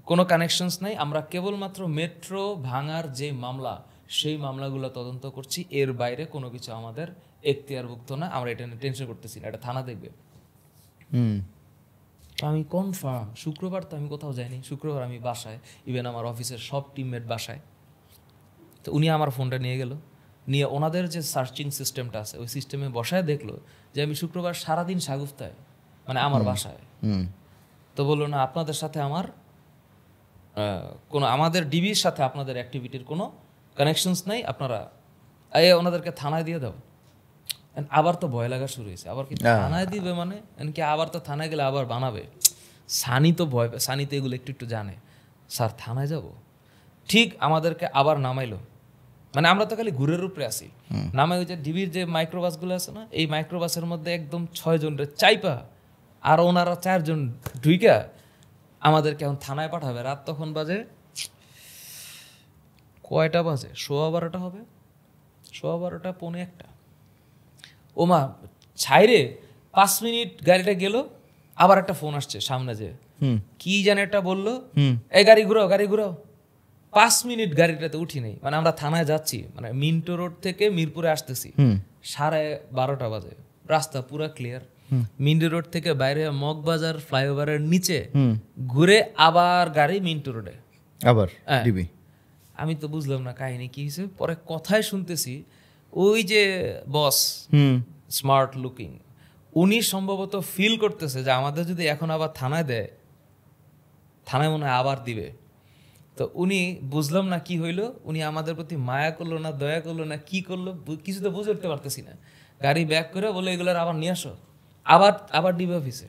কোনো কানেকশনস নাই, আমরা কেবলমাত্র মেট্রো ভাঙার যে মামলা, সেই মামলাগুলো তদন্ত করছি, এর বাইরে কোনো কিছু আমাদের এখতিয়ারভুক্ত না, আমরা এটা নিয়ে টেনশন করতেছি না, এটা থানা দেখবে। আমি কনফার্ম শুক্রবার তো আমি কোথাও যাইনি, শুক্রবার আমি বাসায়, ইভেন আমার অফিসের সব টিমমেট বাসায়। তো উনি আমার ফোনটা নিয়ে গেল, নিয়ে ওনাদের যে সার্চিং সিস্টেমটা আছে ওই সিস্টেমে বসায় দেখলো যে আমি শুক্রবার সারাদিন সাগুফতায়, মানে আমার বাসায়। তো বললো না, আপনাদের সাথে আমাদের ডিবির সাথে আপনাদের অ্যাক্টিভিটির কোনো কানেকশনস নাই, আপনারা ওনাদেরকে থানায় দিয়ে দাও। আবার তো ভয় লাগা শুরু হয়েছে, আবার কি থানায় দিবে, মানে কি আবার তো থানায় গেলে আবার বানাবে। সানি তো ভয়, সানি তো এগুলো একটু জানে। স্যার থানায় যাব, ঠিক আমাদেরকে আবার নামাইলো, মানে আমরা তো খালি ঘুরের উপরে আসি, নামাই ওই যে ডিবির যে মাইক্রোবাসগুলো আছে না, এই মাইক্রোবাসের মধ্যে একদম 6 জনের চাইপা, আর ওনারা 4 জন ঢুইকা আমাদেরকে এখন থানায় পাঠাবে। রাত তখন বাজে কয়টা বাজে? 12:15 হবে, 12:15 পৌনে 1টা। ওমা ছাইরে 5 মিনিট গাড়িটা গেল, আবার একটা ফোন আসছে সামনে, যে কি জানে একটা বললো, এই গাড়ি ঘুরাও, গাড়ি ঘুরাও। 5 মিনিট গাড়িটাতে উঠি নেই, মানে আমরা থানায় যাচ্ছি, মানে মিন্টো রোড থেকে মিরপুরে আসতেছি 12:30 বাজে, রাস্তা পুরা ক্লিয়ার। মিন্টো রোড থেকে বাইরে মগবাজার ফ্লাইওভারের নিচে ঘুরে আবার গাড়ি মিন্টো রোডে আবার ডিবি। আমি তো বুঝলাম না কাহিনী কি হয়েছে। পরে কথায় শুনতেছি ওই যে বস স্মার্ট লুকিং, উনি সম্ভবত ফিল করতেছে যে আমাদের যদি এখন আবার থানায় দেয়, থানায় মনে হয় আবার দিবে। তো উনি বুঝলাম না কি হইলো, উনি আমাদের প্রতি মায়া করলো না দয়া করলো না কি করলো, কিছু তো বুঝে উঠতে পারতেছি না। গাড়ি ব্যাক করে বলে এগুলোর আবার নিয়ে আসো, আবার আবার ডিবি অফিসে।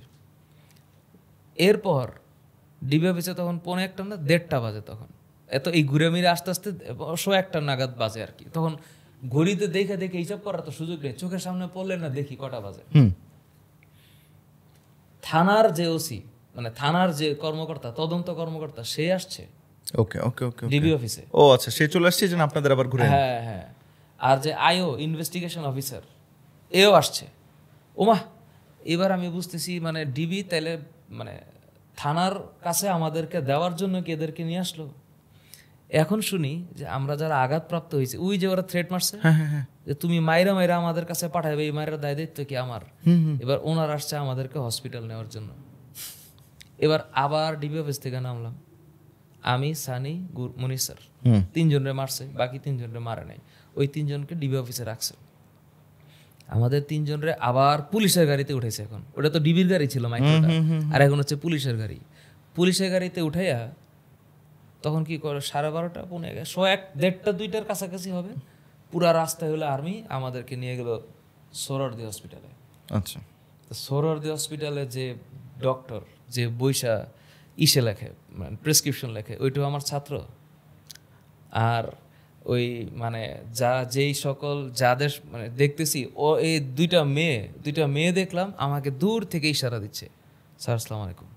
এরপর ডিবি অফিসে তখন 1:45 না 1:30 বাজে, তখন এত এই ঘুরে মিরে আস্তে আস্তে 1:00 নাগাদ বাজে আর কি। তখন ঘড়িতে দেখে দেখে হিসাব করার তো সুযোগ নেই, চোখের সামনে পড়লে না দেখি কটা বাজে। থানার যে ওসি, মানে থানার যে কর্মকর্তা, তদন্ত কর্মকর্তা, সে আসছে ওকে ওকে ওকে ডিবি অফিসে। ও আচ্ছা, সে চলে আসছে যেন আপনাদের আবার ঘুরে। হ্যাঁ হ্যাঁ। আর যে আইও ইনভেস্টিগেশন অফিসার, এও আসছে। ওমা এবার আমি বুঝতেছি মানে ডিবি তাইলে মানে থানার কাছে আমাদেরকে দেওয়ার জন্য কি এদেরকে নিয়ে আসলো। এখন শুনি যে আমরা যারা আঘাতপ্রাপ্ত হয়েছে, ওই যে ওরা থ্রেট মারছে যে তুমি মাইরা মাইরা আমাদের কাছে পাঠাবে, এই মায়ের দায় দায়িত্ব কি আমার। এবার ওনার আসছে আমাদেরকে হসপিটাল নেওয়ার জন্য। এবার আবার ডিবি অফিস থেকে নামলাম, আমি, সানি, মনির স্যার, 3 জনরে মারছে, বাকি 3 জনরে মারে নাই। ওই 3 জনকে ডিবি অফিসে রাখছে। আমাদের 3 জনরে আবার পুলিশের গাড়িতে উঠেছে। এখন ওটা তো ডিবির গাড়ি ছিল মাইক্রোটা, আর এখন হচ্ছে পুলিশের গাড়ি। পুলিশের গাড়িতে উঠাইয়া তখন কি করে 12:30 পৌনে 1:30 2টার কাছাকাছি হবে, পুরা রাস্তায় হলো আর্মি, আমাদেরকে নিয়ে গেল সোহরাওয়ার্দী হসপিটালে। আচ্ছা, তো সোহরাওয়ার্দী হসপিটালে যে ডক্টর যে বইসা ইসে লেখে, মানে প্রেসক্রিপশন লেখে, ওইটাও আমার ছাত্র। আর ওই মানে যেই সকল যাদের মানে দেখতেছি, ও এই দুইটা মেয়ে দেখলাম আমাকে দূর থেকে ইশারা দিচ্ছে, স্যার আসসালামু আলাইকুম।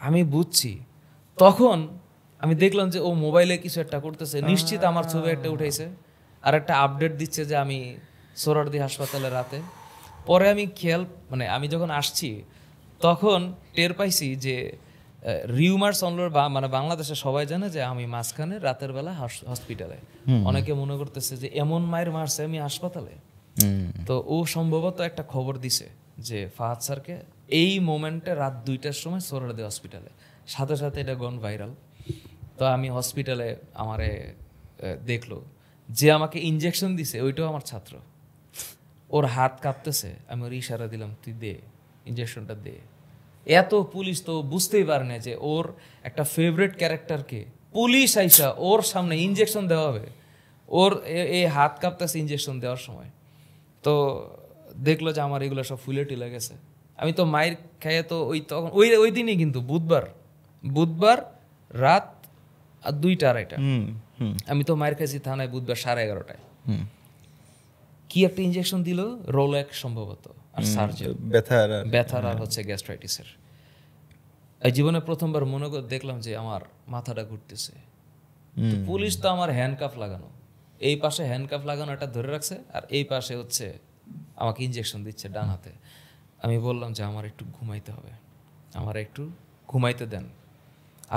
আমি বুঝছি, তখন আমি দেখলাম যে ও মোবাইলে কিছু একটা করতেছে, নিশ্চিত আমার ছবি একটা উঠাইছে, আর একটা আপডেট দিচ্ছে যে আমি সোহরাওয়ার্দী হাসপাতালে রাতে। পরে আমি মানে আমি যখন আসছি তখন টের পাইছি যে রিউমার্স অনলোর, মানে বাংলাদেশে সবাই জানে যে আমি মাঝখানে রাতের বেলা হসপিটালে। অনেকে মনে করতেছে যে এমন মায়ের মারছে আমি হাসপাতালে। তো ও সম্ভবত একটা খবর দিছে যে ফাহাদ স্যারকে এই মোমেন্টে রাত 2টার সময় সোহরাওয়ার্দী হসপিটালে, সাথে সাথে এটা গন ভাইরাল। তো আমি হসপিটালে আমারে দেখলো, যে আমাকে ইনজেকশন দিছে ওইটাও আমার ছাত্র। ওর হাত কাঁপতেছে, আমি ওর ইশারা দিলাম তুই দে ইনজেকশনটা দে। এত পুলিশ তো বুঝতেই পারে না যে ওর একটা ফেভারিট ক্যারেক্টারকে পুলিশ আইসা ওর সামনে ইনজেকশন দেওয়া হবে। ওর এই হাত কাঁপতেছে ইনজেকশন দেওয়ার সময়। তো দেখলো যে আমার এগুলো সব ফুলে টিলে গেছে। আমি তো মায়ের খেয়ে তো তখন ওই দিনই কিন্তু বুধবার রাত 2টা 2:30 আমি তো মায়ের খাইছি থানায় বুধবার 11:30টায়। কি একটা ইনজেকশন দিল, রোলেক্স সম্ভবত, আর সার্জেল, ব্যথার আর হচ্ছে গ্যাস্ট্রাইটিসের। এই জীবনে প্রথমবার মনে করে দেখলাম যে আমার মাথাটা ঘুরতেছে। পুলিশ তো আমার হ্যান্ডকাফ লাগানো, এই পাশে হ্যান্ডকাফ লাগানো এটা ধরে রাখছে, আর এই পাশে হচ্ছে আমাকে ইনজেকশন দিচ্ছে ডান হাতে। আমি বললাম যে আমার একটু ঘুমাইতে হবে, আমার একটু ঘুমাইতে দেন,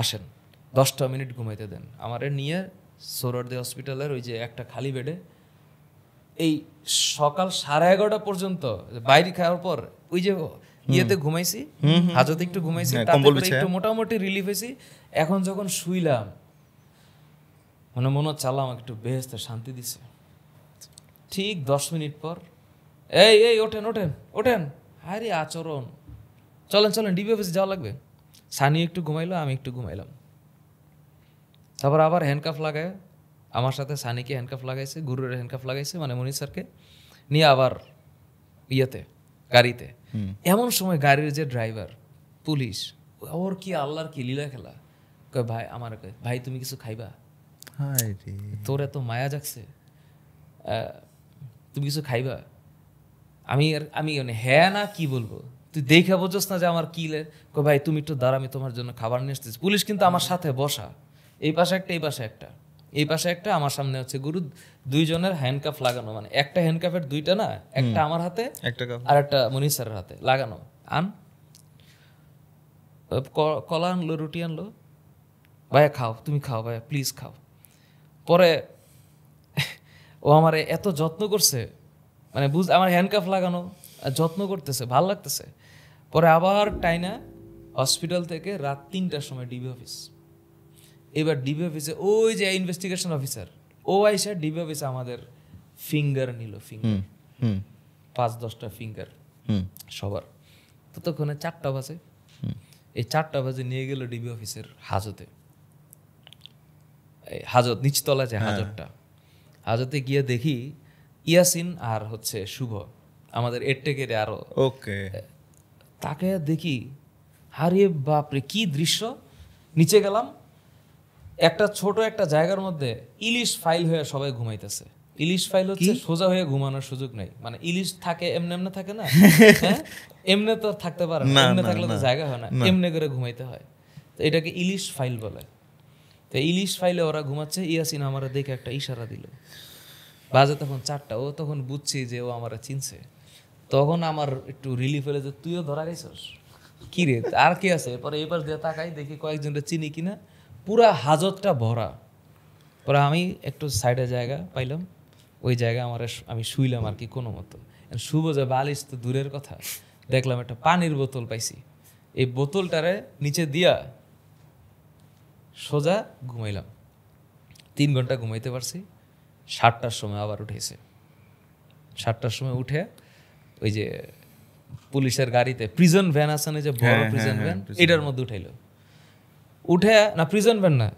আসেন 10টা মিনিট ঘুমাইতে দেন। আমারে নিয়ে সোহরাওয়ার্দী হসপিটালের ওই যে একটা খালি বেডে এই সকাল 11:30 পর্যন্ত বাইরে খাওয়ার পর ওই যে ইয়েতে ঘুমাইছি, হাজতে একটু ঘুমাইছি, তারপরে একটু মোটামুটি রিলিফ হয়েছি। এখন যখন শুইলাম মনে হচ্ছে আল্লাহ আমাকে একটু বেহেশতে শান্তি দিছে। ঠিক 10 মিনিট পর এই ওঠেন, আরে আচরণ, চলেন ডিবি অফিসে যাওয়া লাগবে। সানি একটু ঘুমাইলো, আমি একটু ঘুমাইলাম। তারপর আবার হ্যান্ডকাফ লাগায় আমার সাথে সানিকে হ্যান্ডকাফ লাগাইছে, গুরুর হ্যান্ডকাফ লাগাইছে, মানে মনির স্যারকে নিয়ে আবার ইয়েতে গাড়িতে। এমন সময় গাড়ির যে ড্রাইভার পুলিশ, ওর কি আল্লাহর কি লীলা খেলা, কয় ভাই আমার ভাই তুমি কিছু খাইবা, তোর এত মায়া জাগছে, তুমি কিছু খাইবা। আমি হ্যাঁ না কি বলবো, তুই দেখা বোঝস না যে আমার কি কয় ভাই তুমি একটু দাঁড়া, আমি তোমার জন্য খাবার নিয়ে আসতেছি। পুলিশ কিন্তু আমার সাথে বসা, এই পাশে একটা এই পাশে একটা, এই পাশে একটা, আমার সামনে হচ্ছে গুরু, দুইজনের হ্যান্ডকাফ লাগানো, মানে একটা হ্যান্ডকাফের দুইটা না, একটা আমার হাতে একটা কাপ আর একটা মনির স্যারের হাতে লাগানো। কলা আনলো, রুটি আনলো, ভাইয়া খাও, তুমি খাও ভাইয়া, প্লিজ খাও। পরে ও আমার এত যত্ন করছে, মানে আমার হ্যান্ডকাফ লাগানো আর যত্ন করতেছে, ভাল লাগতেছে। পরে আবার টাইনা হসপিটাল থেকে রাত 3টার সময় ডিবি অফিস। এবার ডিবি অফিসে ওই যে ইনভেস্টিগেশন অফিসার, ও আইসা ডিবি অফিসে আমাদের ফিঙ্গার নিল, ফিঙ্গার 5-10টা ফিঙ্গার সবার। ততক্ষণে 4টা বাজে। এই 4টা বাজে নিয়ে গেল ডিবি অফিসের হাজতে, হাজত নিচতলা যে হাজতটা, হাজতে গিয়ে দেখি ইয়াসিন আর হচ্ছে শুভ, আমাদের এরটেকের আরো। ওকে, তাকে দেখি, আরে বাপরে কি দৃশ্য! নিচে গেলাম, একটা ছোট একটা জায়গার মধ্যে ইলিশ ফাইল হয়ে সবাই ঘুমাইতেছে। ইলিশ ফাইল হচ্ছে সোজা হয়ে ঘুমানোর সুযোগ নাই, মানে ইলিশ থাকে এমনি থাকে না, হ্যাঁ এমনি তো থাকতে পারে না, এমনি থাকলে তো জায়গা হয় না, এমনি করে ঘুমাইতে হয়, তো এটাকে ইলিশ ফাইল বলে। তো ইলিশ ফাইলে ওরা ঘুমাচ্ছে। ইয়াসিন আমার দেখে একটা ইশারা দিল, বাজে তখন 4টা। ও তখন বুঝছি যে ও আমার চিনছে। তখন আমার একটু রিলিফ হলে যে তুইও ধরা গেছিস, কি রে আর কি আছে। পরে এবার দিয়ে তাকাই, দেখি কয়েকজনটা চিনি কিনা, পুরা হাজতটা ভরা। পরে আমি একটু সাইডে জায়গা পাইলাম, ওই জায়গায় আমি শুইলাম আর কি কোনো মতো। শুভ যে বালিশ তো দূরের কথা, দেখলাম একটা পানির বোতল পাইছি, এই বোতলটারে নিচে দিয়া সোজা ঘুমাইলাম। 3 ঘন্টা ঘুমাইতে পারছি। 7টার সময় আবার উঠেছে। 7টার সময় উঠে ওই যে পুলিশের গাড়িতে প্রিজন ভ্যান আছে না, যে বড় প্রিজন ভ্যান, এটার মধ্যে উঠাইলো। উঠে না, প্রিজন ভ্যান না,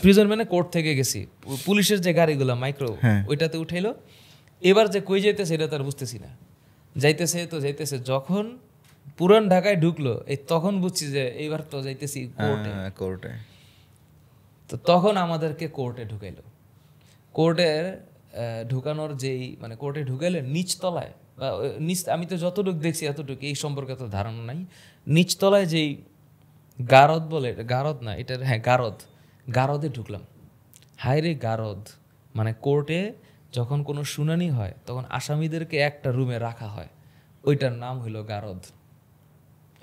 প্রিজন ভ্যানে কোর্ট থেকে গেছি, পুলিশের যে গাড়িগুলো মাইক্রো, ওইটাতে উঠাইলো। এবার যে কই যাইতেছে এটা তার বুঝতেছি না, যাইতেছে তো যাইতেছে। যখন পুরান ঢাকায় ঢুকলো, এই তখন বুঝছি যে এইবার তো যাইতেছি কোর্টে। তো তখন আমাদেরকে কোর্টে ঢুকাইলো। কোর্টের ঢুকানোর যেই, মানে কোর্টে ঢুকাইলে নিচতলায়, বা নিচ, আমি তো যতটুকু দেখছি এতটুকু, এই সম্পর্কে তো ধারণা নাই। নিচতলায় যেই গারদ বলে, গারদ না এটার, হ্যাঁ গারদে ঢুকলাম। হায় রে গারদ, মানে কোর্টে যখন কোনো শুনানি হয় তখন আসামিদেরকে একটা রুমে রাখা হয়, ওইটার নাম হইল গারদ।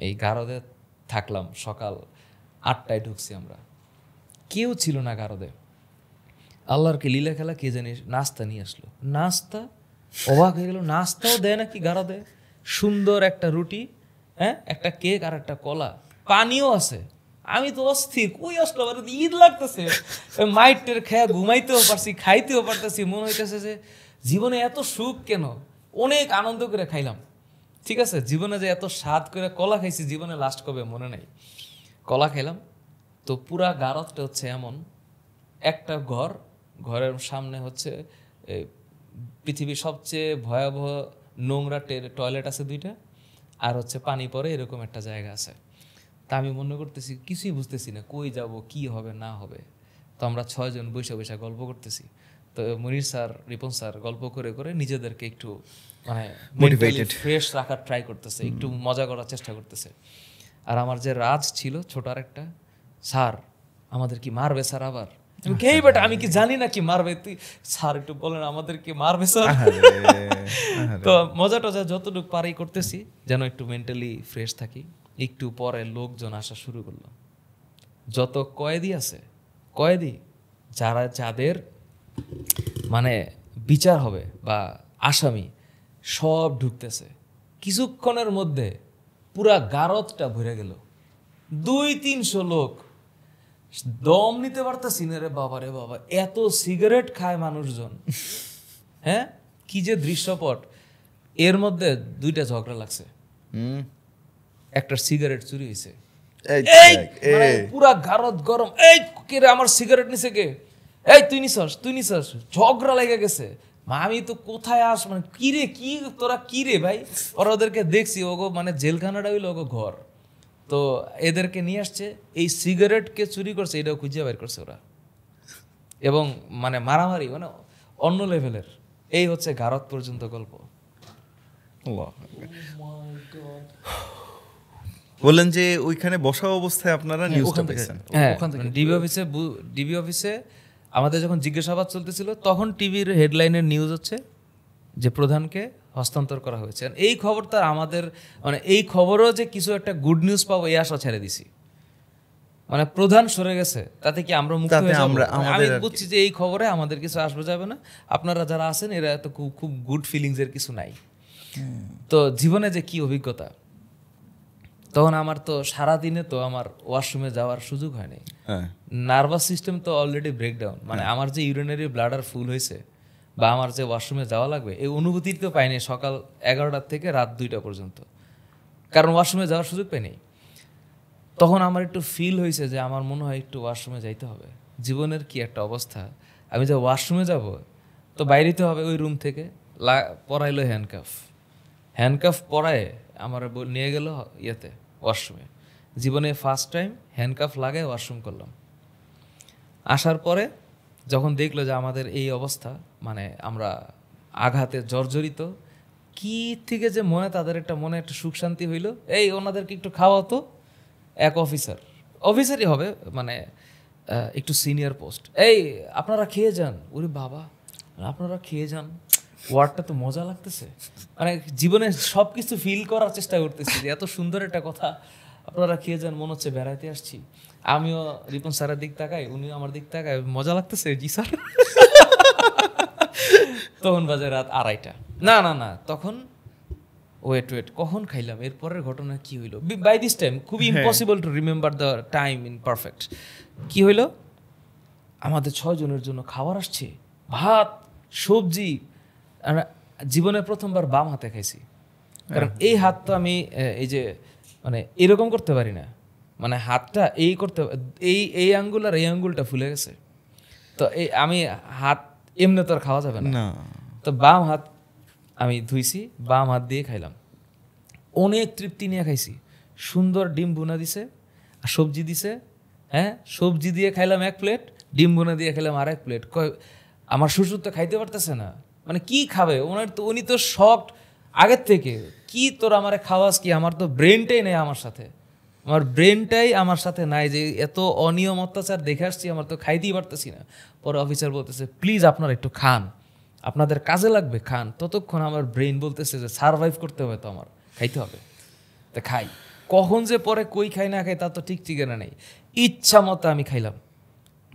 এই গারদে থাকলাম। সকাল 8টায় ঢুকছি আমরা, কেউ ছিল না গারদে। আল্লাহর কি লীলা খেলা, কে জানি নাস্তা নিয়ে আসলো। নাস্তা, অবাক হয়ে গেল, নাস্তাও দেয় নাকি গারদে। সুন্দর একটা রুটি, হ্যাঁ একটা কেক আর একটা কলা, পানিও আছে। আমি তো অস্থির, কই আসলো, ঈদ লাগতেছে। মাইটের খেয়া ঘুমাইতেও পারছি, খাইতেও পারতেছি, মনে হইতেছে যে জীবনে এত সুখ কেন। অনেক আনন্দ করে খাইলাম, ঠিক আছে, জীবনে যে এত স্বাদ করে কলা খাইছি, জীবনে লাস্ট কবে মনে নাই। কলা খাইলাম। তো পুরা গারদটা হচ্ছে এমন একটা ঘরের সামনে হচ্ছে পৃথিবীর সবচেয়ে ভয়াবহ নোংরা টয়লেট আছে 2টা, আর হচ্ছে পানি পড়ে এরকম একটা জায়গা আছে। তা আমি মনে করতেছি, কিছুই বুঝতেছি না, কই যাব, কি হবে না হবে। তো আমরা 6 জন বসে গল্প করতেছি। তো মনির স্যার, রিপন স্যার গল্প করে করে নিজেদেরকে একটু মানে মোটিভেটেড, ফ্রেশ রাখার ট্রাই করতেছে, একটু মজা করার চেষ্টা করতেছে। আর আমার যে রাজ ছিল ছোট আর একটা, স্যার আমাদের কি মারবে স্যার আবার? বেটা আমি কি জানি না কি মারবে, তুই স্যার একটু বলেন আমাদের কি মারবে স্যার। তো মজা টজা যতটুকু পারি করতেছি, যেন একটু মেন্টালি ফ্রেশ থাকি। একটু পরে লোকজন আসা শুরু করলো, যত কয়েদি আছে, কয়েদি যাদের মানে বিচার হবে বা আসামি, সব ঢুকতেছে। কিছুক্ষণের মধ্যে পুরা গারদটা ভরে গেল, 200-300 লোক। দম নিতে পারতেছি না রে বাবা, রে বাবা, এত সিগারেট খায় মানুষজন, হ্যাঁ কি যে দৃশ্যপট। এর মধ্যে 2টা ঝগড়া লাগছে, একটা সিগারেট চুরি হয়েছে, পুরা গারদ গরম। এই কে রে, আমার সিগারেট নিছে কে? এই তুই নিছস। ঝগড়া লেগে গেছে। আমি তো কোথায় মানে কিরে, কি তোরা কিরে ভাই? ওদেরকে দেখছি, ওগো মানে জেলখানাটা হইলো ওগো ঘর। তো এদেরকে নিয়ে আসছে, এই সিগারেটকে চুরি করছে এটাও খুঁজে বের করছে ওরা, এবং মানে মারামারি মানে অন্য লেভেলের। এই হচ্ছে গারদ পর্যন্ত গল্প। বললেন যে ওইখানে বসা অবস্থায় আপনারা নিউজটা ওখান থেকে। পেয়েছেন। হ্যাঁ ওখান থেকে। ডিবি অফিসে আমাদের যখন জিজ্ঞাসাবাদ চলতেছিল তখন টিভির হেডলাইনের নিউজ হচ্ছে যে প্রধানকে হস্তান্তর করা হয়েছে। আর এই খবরটা আমাদের মানে এই খবরও যে কিছু একটা গুড নিউজ পাবো এই আশা ছেড়ে দিছি। মানে প্রধান সরে গেছে তাতে কি আমরা মুক্ত তাতে হয়ে যাবো? আমরা- আমি আমাদের আর কি। বুঝছি যে এই খবরে আমাদের কিছু আসবে যাবে না, আপনারা যারা আছেন এরা তো খুব গুড ফিলিংস এর কিছু নাই। তো জীবনে যে কি অভিজ্ঞতা, তখন আমার তো সারাদিনে তো আমার ওয়াশরুমে যাওয়ার সুযোগ হয়নি। হ্যাঁ নার্ভাস সিস্টেম তো অলরেডি ব্রেকডাউন, মানে আমার যে ইউরিনারি ব্লাডার ফুল হয়েছে বা আমার যে ওয়াশরুমে যাওয়া লাগবে এই অনুভূতি তো পাইনি সকাল 11টা থেকে রাত 2টা পর্যন্ত, কারণ ওয়াশরুমে যাওয়ার সুযোগ পাইনি। তখন আমার একটু ফিল হয়েছে যে আমার মনে হয় একটু ওয়াশরুমে যাইতে হবে। জীবনের কি একটা অবস্থা, আমি যে ওয়াশরুমে যাব তো বাইরেতে হবে ওই রুম থেকে। পরাইলো হ্যান্ডকাফ পরায় আমার নিয়ে গেল ইয়েতে ওয়াশরুমে। জীবনে ফার্স্ট টাইম হ্যান্ডকাফ লাগায় ওয়াশরুম করলাম। আসার পরে যখন দেখলো যে আমাদের এই অবস্থা, মানে আমরা আঘাতে জর্জরিত, কি থেকে যে তাদের একটা মনে একটা সুখ শান্তি হইলো, এই ওনাদেরকে একটু খাওয়াতো। এক অফিসারই হবে, মানে একটু সিনিয়র পোস্ট, এই আপনারা খেয়ে যান। ওরে বাবা, আপনারা খেয়ে যান, ওয়ার্ডটা তো মজা লাগতেছে। মানে জীবনে সব কিছু ফিল করার চেষ্টা করতেছি যে এত সুন্দর একটা কথা, আপনারা খেয়ে যান, মনে হচ্ছে বেড়াইতে আসছি। আমিও রিপন স্যারের দিক তাকাই, উনিও আমার দিক তাকায়, মজা লাগতেছে জি স্যার। তখন বাজে রাত 2:30। না তখন ওয়েট কখন খাইলাম, এরপরের ঘটনা কি হইলো বাই দিস টাইম খুব impossible to remember the time in perfect. কি হইলো, আমাদের 6 জনের জন্য খাবার আসছে, ভাত সবজি। আর জীবনে প্রথমবার বাম হাতে খাইছি, কারণ এই হাত তো আমি এই যে মানে এরকম করতে পারি না, মানে হাতটা এই করতে, এই আঙ্গুল আর এই আঙ্গুলটা ফুলে গেছে। তো এই আমি হাত এমনি তো আর খাওয়া যাবে না, তো বাম হাত আমি ধুইছি, বাম হাত দিয়ে খাইলাম। অনেক তৃপ্তি নিয়ে খাইছি। সুন্দর ডিম ভুনা দিছে আর সবজি দিছে। হ্যাঁ, সবজি দিয়ে খাইলাম 1 প্লেট, ডিম ভুনা দিয়ে খেলাম আর 1 প্লেট। আমার শ্বশুর তো খাইতে পারতেছে না, মানে কি খাবে উনি তো শকড আগের থেকে, কি তোর আমারে খাওয়াস কি, আমার তো ব্রেনটাই নেই আমার সাথে, আমার ব্রেনটাই আমার সাথে নাই, যে এত অনিয়ম অত্যাচার দেখে আসছি, আমার তো খাইতেই পারতেছি না। পরে অফিসার বলতেছে প্লিজ আপনারা একটু খান, আপনাদের কাজে লাগবে, খান। ততক্ষণ আমার ব্রেন বলতেছে যে সারভাইভ করতে হবে, তো আমার খাইতে হবে, তা খাই। কখন যে পরে কই খাই না খাই তার তো ঠিক ঠিকানা নেই। ইচ্ছা মতো আমি খাইলাম,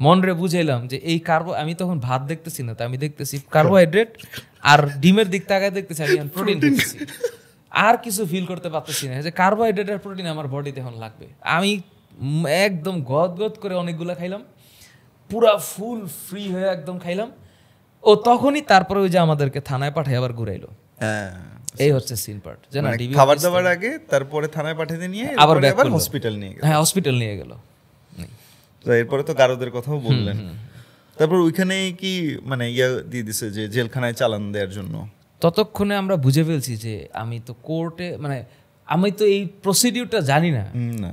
মনরে বুঝাইলাম যে এই আমি তখন ভাত দেখতেছি না, তো আমি দেখতেছি কার্বোহাইড্রেট আর ডিমের দিক তাকায় দেখতেছি আমি প্রোটিন দেখতেছি, আর কিছু ফিল করতে পারতেছি না যে কার্বোহাইড্রেট আর প্রোটিন আমার বডিতে এখন লাগবে। আমি একদম গদ করে অনেকগুলো খাইলাম, পুরা ফুল ফ্রি হয়ে একদম খাইলাম। ও তখনই তারপরে ওই যে আমাদেরকে থানায় পাঠায় আবার ঘুরাইলো। এই হচ্ছে সিন পার্ট, যে না খাবার দাবার আগে তারপরে থানায় পাঠিয়ে নিয়ে আবার হসপিটাল নিয়ে গেল। হ্যাঁ, হসপিটাল নিয়ে গেল। তো এরপরে তো গারদের কথাও বললেন, তারপর ওইখানে কি মানে ইয়া দিয়ে দিছে যে জেলখানায় চালান দেওয়ার জন্য? ততক্ষণে আমরা বুঝে ফেলছি যে আমি তো কোর্টে, মানে আমি তো এই প্রসিডিউরটা জানি না,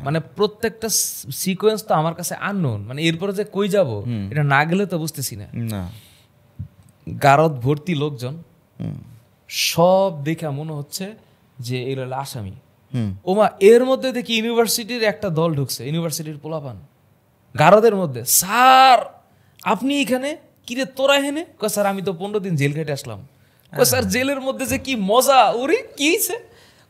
মানে প্রত্যেকটা সিকোয়েন্স তো আমার কাছে আননোন, মানে এরপরে যে কই যাব এটা না গেলে তো বুঝতেছি না। গারদ ভর্তি লোকজন, সব দেখা মনে হচ্ছে যে এরা আসামি। ওমা, এর মধ্যে দেখি ইউনিভার্সিটির একটা দল ঢুকছে, ইউনিভার্সিটির পোলাপান গারদের মধ্যে। স্যার আপনি এখানে কিরে, তোরা এখানে? কয় স্যার আমি তো 15 দিন জেল খেটে আসলাম। কয় স্যার জেলের মধ্যে যে কি মজা, ওরে কি হয়েছে?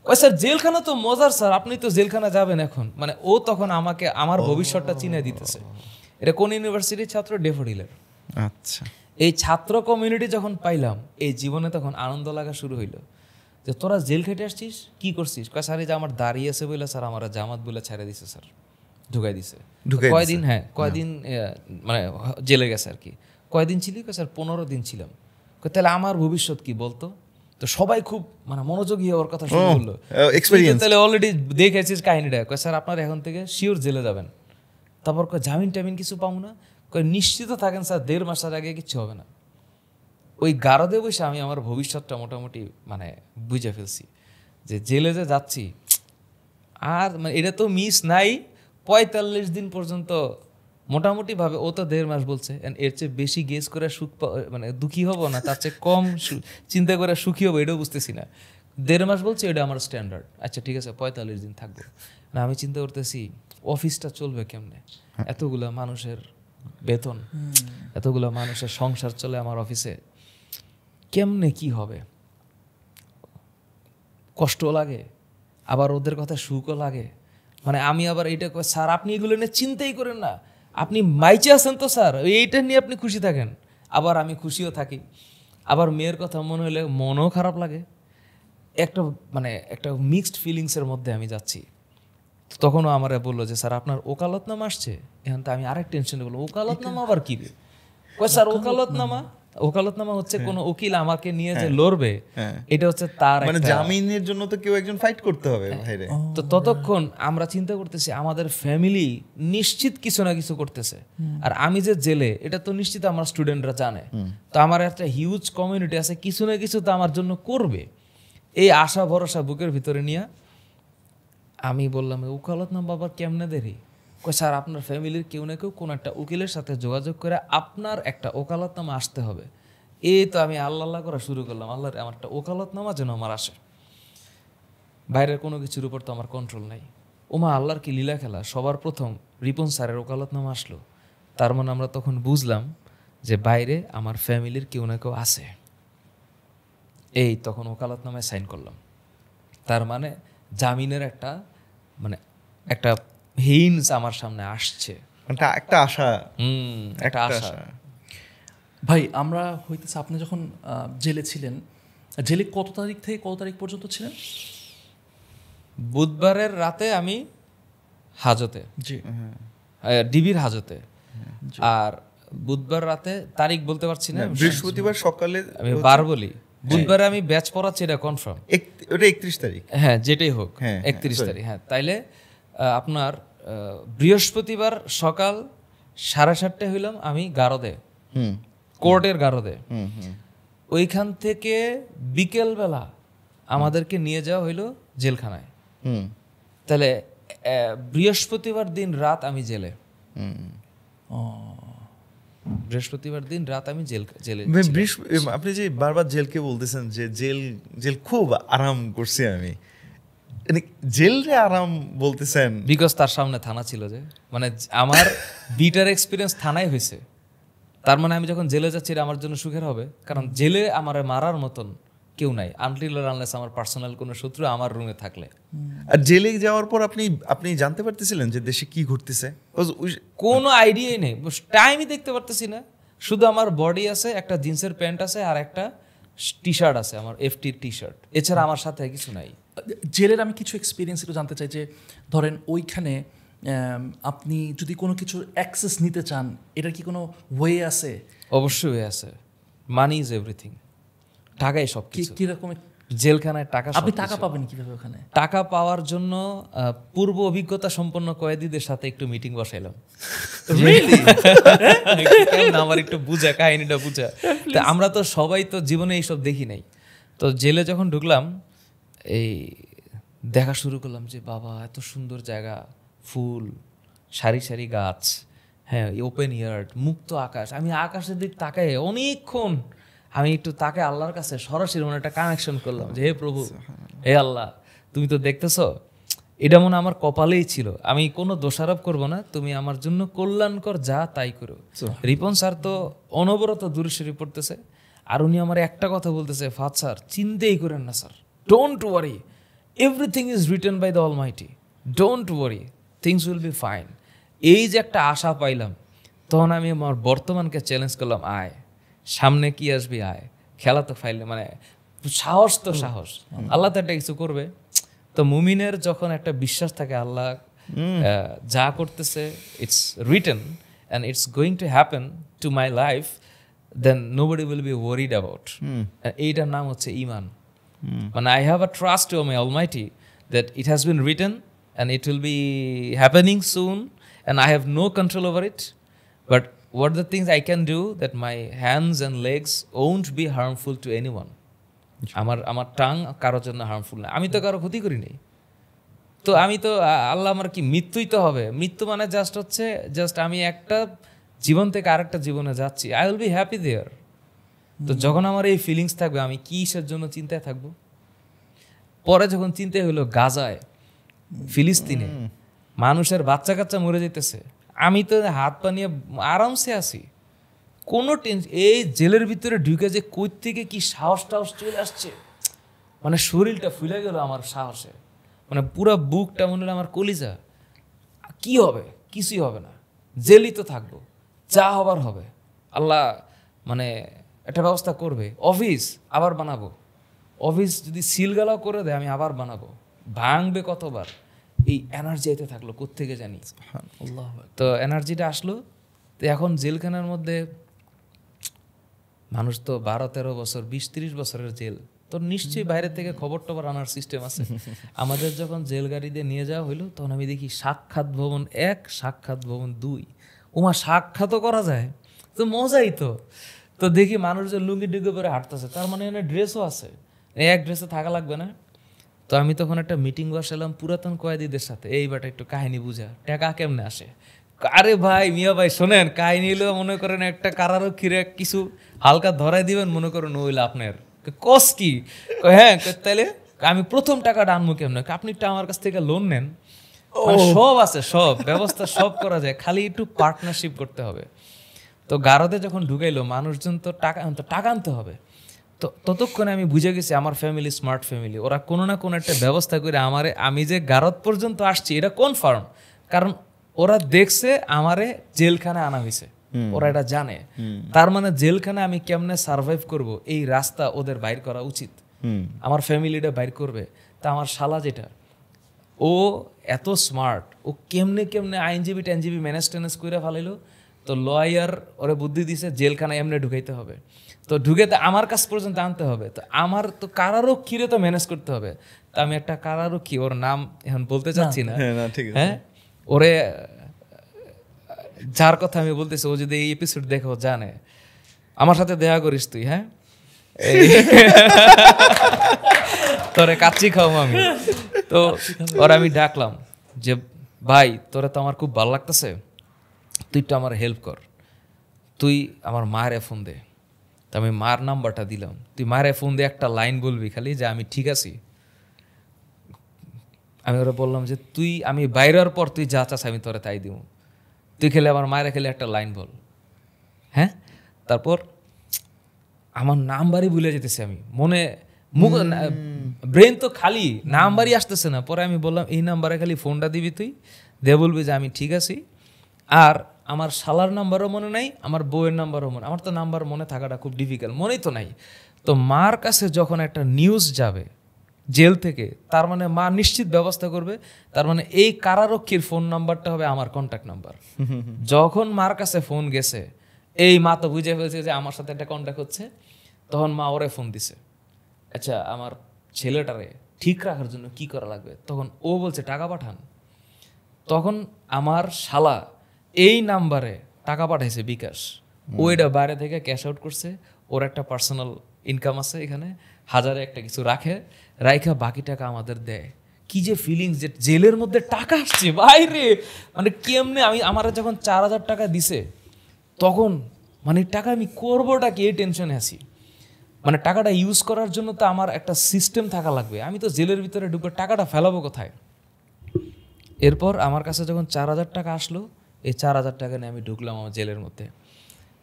কয় স্যার জেলখানা তো মজার স্যার, আপনি তো জেলখানা যাবেন এখন। মানে ও তখন আমাকে আমার ভবিষ্যৎটা চিনে দিতেছে। এটা কোন ইউনিভার্সিটির ছাত্র? ডেফোডিলের। আচ্ছা, এই ছাত্র কমিউনিটি যখন পাইলাম, এই জীবনে তখন আনন্দ লাগা শুরু হইলো যে তোরা জেল খেটে আসছিস, কি করছিস? কয় স্যার এই যে আমার দাঁড়িয়ে আছে বলে স্যার আমার জামাত বলে ছেড়ে দিছে স্যার, ঢুকাই দিছে। কয়দিন? হ্যাঁ, কয়দিন মানে জেলে গেছে আর কি। কয়দিন ছিলি? কয় স্যার 15 দিন ছিলাম। কয় তাহলে আমার ভবিষ্যৎ কি বলতো? তো সবাই খুব মানে মনোযোগী ওর কথা শুনে বললো, তাহলে অলরেডি দেখেছিস কাহিনীটা। কয় স্যার আপনার এখন থেকে শিওর জেলে যাবেন। তারপর কয় জামিন টামিন কিছু পাবো না? কয় নিশ্চিত থাকেন স্যার, 1.5 মাসের আগে কিচ্ছু হবে না। ওই গারদে বসে আমি আমার ভবিষ্যৎটা মোটামুটি মানে বুঝে ফেলছি যে জেলে যে যাচ্ছি আর মানে এটা তো মিস নাই। 45 দিন পর্যন্ত মোটামুটি ভাবে, ও তো 1.5 মাস বলছে, এর চেয়ে বেশি গেস করে সুখ মানে দুঃখী হব না, তার চেয়ে কম চিন্তা করে সুখী হবো, এটাও বুঝতেছি না। 1.5 মাস বলছে এটা আমার স্ট্যান্ডার্ড। আচ্ছা ঠিক আছে 45 দিন থাকবো না। আমি চিন্তা করতেছি অফিসটা চলবে কেমনে, এতগুলা মানুষের বেতন, এতগুলা মানুষের সংসার চলে আমার অফিসে, কেমনে কি হবে। কষ্ট লাগে, আবার ওদের কথা সুখও লাগে। মানে আমি আবার এইটা স্যার আপনি এগুলো নিয়ে চিন্তাই করেন না, আপনি মাইচে আছেন তো স্যার, এইটা নিয়ে আপনি খুশি থাকেন। আবার আমি খুশিও থাকি, আবার মেয়ের কথা মনে হলে মনও খারাপ লাগে। একটা মিক্সড ফিলিংসের মধ্যে আমি যাচ্ছি। তখনও আমার বললো যে স্যার আপনার ওকালতনামা আসছে। এখন তো আমি আরেক টেনশনে বলবো ওকালতনামা আবার কি রে? স্যার ওকালতনামা হচ্ছে কোনো উকিল আমাকে নিয়ে যে লড়বে, এটা হচ্ছে তার মানে জামিনের জন্য তো কেউ একজন ফাইট করতে হবে ভাইরে। তো ততক্ষণ আমরা চিন্তা করতেছি আমাদের ফ্যামিলি নিশ্চিত কিছু না কিছু করতেছে, আর আমি যে জেলে এটা তো নিশ্চিত আমার স্টুডেন্টরা জানে। তো আমার একটা হিউজ কমিউনিটি আছে, কিছু না কিছু তো আমার জন্য করবে। এই আশা ভরসা বুকের ভিতরে নিয়ে আমি বললাম ওকালতনামা আবার কেমনে দেরি? স্যার আপনার ফ্যামিলির কেউ না কেউ কোনো একটা উকিলের সাথে যোগাযোগ করে আপনার একটা ওকালতনামা আসতে হবে। এই তো আমি আল্লাহ করা শুরু করলাম, আল্লাহ আমার একটা ওকালতনামা যেন আমার আসে। বাইরের কোনো কিছুর উপর তো আমার কন্ট্রোল নাই। ওমা আল্লাহর কি লীলা খেলা, সবার প্রথম রিপন স্যারের ওকালতনামা আসলো। তার মানে আমরা তখন বুঝলাম যে বাইরে আমার ফ্যামিলির কেউ না কেউ আছে। এই তখন ওকালতনামায় সাইন করলাম। তার মানে জামিনের একটা হিন্স আমার সামনে আসছে, একটা আশা। একটা আশা। ভাই আমরা হইতেছে আপনি যখন জেলে ছিলেন, জেলে কত তারিখ থেকে কত তারিখ পর্যন্ত ছিলেন? বুধবারের রাতে আমি হাজতে, জি ডিবির হাজতে। আর বুধবার রাতে তারিখ বলতে পারছি না, বৃহস্পতিবার সকালে আমি বার বলি। বুধবারে আমি ব্যাচ পড়াচ্ছি এটা কনফার্ম। ওটা 31 তারিখ, হ্যাঁ যেটাই হোক, হ্যাঁ, 31 তারিখ। হ্যাঁ তাইলে আপনার বৃহস্পতিবার সকাল 7:30 হইলাম আমি গারদে, কোর্টের গারদে। ওইখান থেকে বিকেলবেলা আমাদেরকে নিয়ে যাওয়া হইলো জেলখানায়। তাহলে বৃহস্পতিবার দিন রাত আমি জেলে, বৃহস্পতিবার দিন রাত আমি জেলে। আপনি যে বারবার জেলকে বলতেছেন যে জেল খুব আরাম করছি আমি, জেল রে আরাম বলতেছেন? বিকজ তার সামনে থানা ছিল, যে মানে আমার বিটার এক্সপিরিয়েন্স থানায় হয়েছে। তার মানে আমি যখন জেলে যাচ্ছি এটা আমার জন্য সুখের হবে, কারণ জেলে আমার মারার মতন কেউ নাই, আনটিল অর আনলেস আমার পার্সোনাল কোনো শত্রু আমার রুমে থাকলে। আর জেলে যাওয়ার পর আপনি জানতে পারতেছিলেন যে দেশে কি ঘটতেছে? কোনো আইডিয়াই নেই, টাইমই দেখতে পারতেছি না। শুধু আমার বডি আছে, একটা জিন্সের প্যান্ট আছে আর একটা টি শার্ট আছে, আমার এফটি টি শার্ট, এছাড়া আমার সাথে কিছু নাই। জেলের আমি কিছু এক্সপিরিয়েন্স একটু জানতে চাই, যে ধরেন ওইখানে আপনি যদি কোনো কিছুর অ্যাক্সেস নিতে চান, এটার কি কোনো ওয়ে আছে? অবশ্যই ওয়ে আছে, মানি ইজ এভরিথিং, টাকাই সব কিছু। কিরকম জেলখানায় টাকা, আপনি টাকা পাবেন কিভাবে ওখানে? টাকা পাওয়ার জন্য পূর্ব অভিজ্ঞতা সম্পন্ন কয়েদিদের সাথে একটু মিটিং বসাইলাম। আমার একটু বুঝা কাহিনীটা বুঝা, আমরা তো সবাই তো জীবনে এইসব দেখি নাই। তো জেলে যখন ঢুকলাম এই দেখা শুরু করলাম যে বাবা এত সুন্দর জায়গা, ফুল, সারি সারি গাছ, হ্যাঁ ওপেন ইয়ার্ড, মুক্ত আকাশ। আমি আকাশের দিক তাকাই অনেকক্ষণ, আমি একটু তাকে আল্লাহর কাছে সরাসরি মনে একটা কানেকশন করলাম যে হে প্রভু, হে আল্লাহ, তুমি তো দেখতেছো, এটা মনে আমার কপালেই ছিল, আমি কোনো দোষারোপ করব না, তুমি আমার জন্য কল্যাণকর যা তাই করো। রিপন স্যার তো অনবরত দূরে সরে পড়তেছে, আর উনি আমার একটা কথা বলতেছে, ফাদ স্যার চিন্তাই করেন না sir, don't worry, everything is written by the almighty, don't worry, things will be fine. এই যে একটা আশা পাইলাম, তখন আমি আমার বর্তমানকে চ্যালেঞ্জ করলাম, আয় সামনে কি আসবি, আয় খেলা তো ফাইলে, মানে সাহস তো সাহস, আল্লাহ তো একটা কিছু করবে। তো মুমিনের যখন একটা বিশ্বাস থাকে আল্লাহ যা করতেছে it's written and it's going to happen to my life, then nobody will be worried about. এইটার নাম হচ্ছে ইমান। মানে I have a trust to my almighty that it has been written and it will be happening soon and I have no control over it, but what are the things I can do that my hands and legs won't be harmful to anyone? আমার টাং কারোর জন্য হার্মফুল না, আমি তো কারো ক্ষতি করি নাই। তো আমি তো আল্লাহ আমার কি মৃত্যুই তো হবে, মৃত্যু মানে জাস্ট আমি একটা জীবন থেকে আরেকটা জীবনে যাচ্ছি, I will be happy there. তো যখন আমার এই ফিলিংস থাকবে, আমি কিসের জন্য চিন্তায় থাকবো? পরে যখন চিন্তা হলো গাজায়, ফিলিস্তিনে মানুষের বাচ্চা কাচ্চা মরে যেতেছে, আমি তো হাত পা নিয়ে আরামসে আছি, কোনো টেনশন। এই জেলের ভিতরে ঢুকে যে কই থেকে কি সাহস টাহস চলে আসছে, মানে শরীরটা ফুলে গেল আমার সাহসে, মানে পুরো বুকটা মনে হলো আমার কলিজা। কি হবে? কিছুই হবে না, জেলই তো থাকবো, যা হবার হবে। আল্লাহ মানে একটা ব্যবস্থা করবে। অফিস আবার বানাবো, অফিস যদি সিলগালাও করে দেয় আমি আবার বানাবো, ভাঙবে কতবার। এই এনার্জি আইতে থাকলো কোত্থেকে জানি। তো এনার্জিটা আসলো। তো এখন জেলখানার মধ্যে মানুষ তো 12-13 বছর, 20-30 বছরের জেল, তো নিশ্চয়ই বাইরে থেকে খবর টবর আনার সিস্টেম আছে। আমাদের যখন জেল গাড়ি দিয়ে নিয়ে যাওয়া হইলো তখন আমি দেখি সাক্ষাৎ ভবন 1, সাক্ষাৎ ভবন 2। ওমা, সাক্ষাৎও করা যায়, তো মজাই তো। তো দেখি মানুষজন লুঙ্গি ডুঙ্গি পরে হাঁটতেছে, তার মানে এখানে ড্রেসও আছে, এক ড্রেসে থাকা লাগবে না। তো আমি তখন একটা মিটিং বসালাম পুরাতন কয়েদিদের সাথে, এইবার একটু কাহিনী বুঝা, টাকা কেমনে আসে। আরে ভাই, মিয়া ভাই শোনেন, কাহিনী হলো মনে করেন একটা কারারক্ষীরে কিছু হালকা ধরাই দিবেন, মনে করেন ওইলে আপনার কস কি, হ্যাঁ তাইলে আমি প্রথম টাকাটা আনবো কেমন, আপনি একটু আমার কাছ থেকে লোন নেন, সব আছে, সব ব্যবস্থা সব করা যায়, খালি একটু পার্টনারশিপ করতে হবে। তো গারদে যখন ঢুকাইলো মানুষজন, তো টাকা আনতে হবে। তো ততক্ষণে আমি বুঝে গেছি আমার ফ্যামিলি স্মার্ট ফ্যামিলি, ওরা কোনো না কোনো একটা ব্যবস্থা করে আমারে, আমি যে গারদ পর্যন্ত আসছি এটা কনফার্ম, কারণ ওরা দেখছে আমারে জেলখানে আনা হয়েছে, ওরা এটা জানে। তার মানে জেলখানে আমি কেমনে সার্ভাইভ করব এই রাস্তা ওদের বাইর করা উচিত, আমার ফ্যামিলিটা বাইর করবে। তা আমার শালা যেটা, ও এত স্মার্ট, ও কেমনে আইনজীবী টাইনজীবী ম্যানেজ টেনেজ করে ফেলাইলো। তো লয়ার ওরে বুদ্ধি দিছে জেলখানায় এমনি ঢুকাইতে হবে, তো ঢুকেতে আমার কাছ পর্যন্ত আনতে হবে। তো আমার তো কারারক্ষীরে তো ম্যানেজ করতে হবে। তা আমি একটা কারারক্ষী, ওর নাম এখন বলতে চাচ্ছি না, হ্যাঁ, ওরে যার কথা আমি বলতেছি, ও যদি এই এপিসোড দেখো জানে, আমার সাথে দেখা করিস তুই, হ্যাঁ, তোরে কাচ্চি খাও আমি। তো ওরা আমি ডাকলাম যে ভাই, তোরা তো আমার খুব ভালো লাগতেছে, তুই একটু আমার হেল্প কর, তুই আমার মায়ের ফোন দে। তো আমি মার নাম্বারটা দিলাম, তুই মায়ের ফোন দিয়ে একটা লাইন বলবি খালি যে আমি ঠিক আছি। আমি ওরা বললাম যে তুই, আমি বাইরের পর তুই যা চাস আমি তোরে তাই দিব, তুই খেলে আমার মায়ের খেলে একটা লাইন বল, হ্যাঁ। তারপর আমার নাম্বারই ভুলে যেতেছি আমি, মনে মুখ ব্রেন তো খালি, নাম্বারই আসতেছে না। পরে আমি বললাম এই নাম্বারে খালি ফোনটা দিবি তুই, দিয়ে বলবি যে আমি ঠিক আছি। আর আমার শালার নাম্বারও মনে নাই, আমার বউয়ের নাম্বারও মনে, আমার তো নাম্বার মনে থাকাটা খুব ডিফিকাল্ট, মনেই তো নাই। তো মার কাছে যখন একটা নিউজ যাবে জেল থেকে, তার মানে মা নিশ্চিত ব্যবস্থা করবে, তার মানে এই কারারক্ষীর ফোন নাম্বারটা হবে আমার কন্ট্যাক্ট নাম্বার। যখন মার কাছে ফোন গেছে, এই মা তো বুঝে ফেলছে যে আমার সাথে একটা কন্ট্যাক্ট হচ্ছে, তখন মা ওরে ফোন দিছে, আচ্ছা আমার ছেলেটারে ঠিক রাখার জন্য কি করা লাগবে। তখন ও বলছে টাকা পাঠান। তখন আমার শালা এই নাম্বারে টাকা পাঠাইছে বিকাশ, ওইটা বাইরে থেকে ক্যাশ আউট করছে, ওর একটা পার্সোনাল ইনকাম আছে এখানে, 1000 একটা কিছু রাইখা বাকি টাকা আমাদের দেয়। কি যে ফিলিংস, যে জেলের মধ্যে টাকা আসছে বাইরে, মানে কেমনে আমার যখন 4000 টাকা দিছে, তখন মানে টাকা আমি করবোটা কি এই টেনশনে আছি। মানে টাকাটা ইউজ করার জন্য তো আমার একটা সিস্টেম থাকা লাগবে, আমি তো জেলের ভিতরে ঢুকে টাকাটা ফেলাবো কোথায়। এরপর আমার কাছে যখন 4000 টাকা আসলো, এই 4000 টাকা নিয়ে আমি ঢুকলাম আমার জেলের মধ্যে।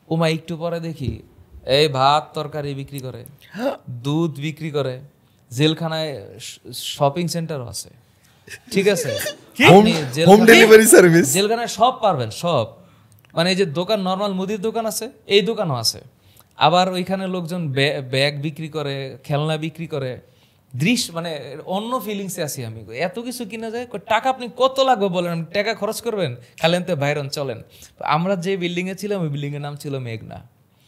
ওমা একটু পরে দেখি এই ভাত তরকারি বিক্রি করে, দুধ বিক্রি করে, জেলখানায় শপিং সেন্টারও আছে, ঠিক আছে, হোম ডেলিভারি সার্ভিস, জেলখানায় সব পারবেন, সব মানে এই যে দোকান, নর্মাল মুদির দোকান আছে, এই দোকানও আছে। আবার ওইখানে লোকজন ব্যাগ বিক্রি করে, খেলনা বিক্রি করে, দৃশ্য মানে অন্য ফিলিংসে আছি আমি। এত কিছু কিনা যায়, টাকা আপনি কত লাগবে বলেন, টাকা খরচ করবেন, খালেন তো বাইরন চলেন। আমরা যে বিল্ডিংয়ে ছিলাম ওই বিল্ডিংয়ের নাম ছিল মেঘনা।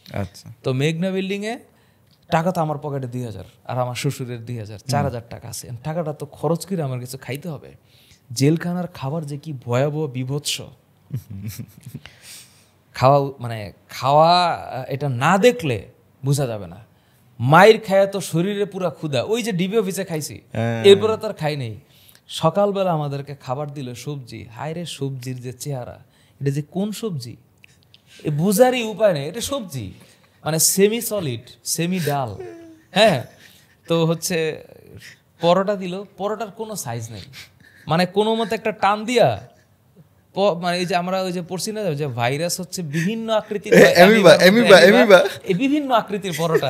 আচ্ছা, তো মেঘনা বিল্ডিংয়ে টাকা তো আমার পকেটে 2000 আর আমার শ্বশুরের 2000, 4000 টাকা আছে। টাকাটা তো খরচ করে আমার কিছু খাইতে হবে। জেলখানার খাবার যে কি ভয়াবহ বিভৎস, খাওয়া এটা না দেখলে বোঝা যাবে না। মায়ের খায় তো শরীরে পুরা ক্ষুধা, ওই যে ডিবি অফিসে খাইছি, এরপরে তার খাই নেই। সকালবেলা আমাদেরকে খাবার দিল সবজি, হায় রে সবজির যে চেহারা, এটা যে কোন সবজি বুঝারই উপায় নেই, এটা সবজি মানে সেমি সলিড, সেমি ডাল, হ্যাঁ। তো হচ্ছে পরোটা দিল, পরোটার কোনো সাইজ নেই, মানে কোনো মতো একটা টান দিয়া মানে এই যে আমরা ওই যে পড়ছি না যে ভাইরাস হচ্ছে বিভিন্ন আকৃতির, এই বিভিন্ন আকৃতির পরোটা।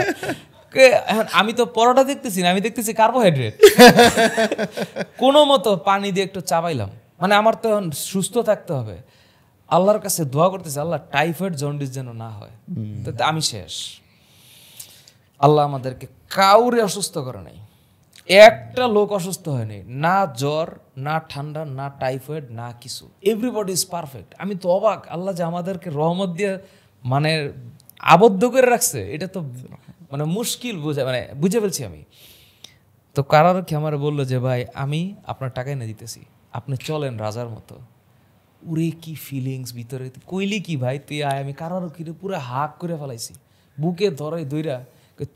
এখন আমি তো পরোটা দেখতেছি না, আমি দেখতেছি কার্বোহাইড্রেট। কোনো মতো পানি দিয়ে একটু চাবাইলাম, মানে আমার তো এখন সুস্থ থাকতে হবে, আল্লাহর কাছে দোয়া করতেছি আল্লাহ টাইফয়েড জন্ডিস যেন না হয়। তো আমি শেষ। আল্লাহ আমাদেরকে কাউরে অসুস্থ করে নাই, একটা লোক অসুস্থ হয়নি, না জ্বর, না ঠান্ডা, না টাইফয়েড, না কিছু। Everybody is perfect. আমি তো অবাক, আল্লাহ যে আমাদেরকে রহমত দিয়ে মানে আবদ্ধ করে রাখছে, এটা তো মানে মুশকিল বুঝে ফেলছি আমি। তো কারারক্ষী আমার বললো যে ভাই আমি আপনার টাকা এনে দিতেছি, আপনি চলেন রাজার মতো। উরে কি ফিলিংস ভিতরে, কইলি কি ভাই তুই আয়। আমি কারারক্ষীরে পুরো হাক করে ফেলাইছি, বুকে ধরে দইরা,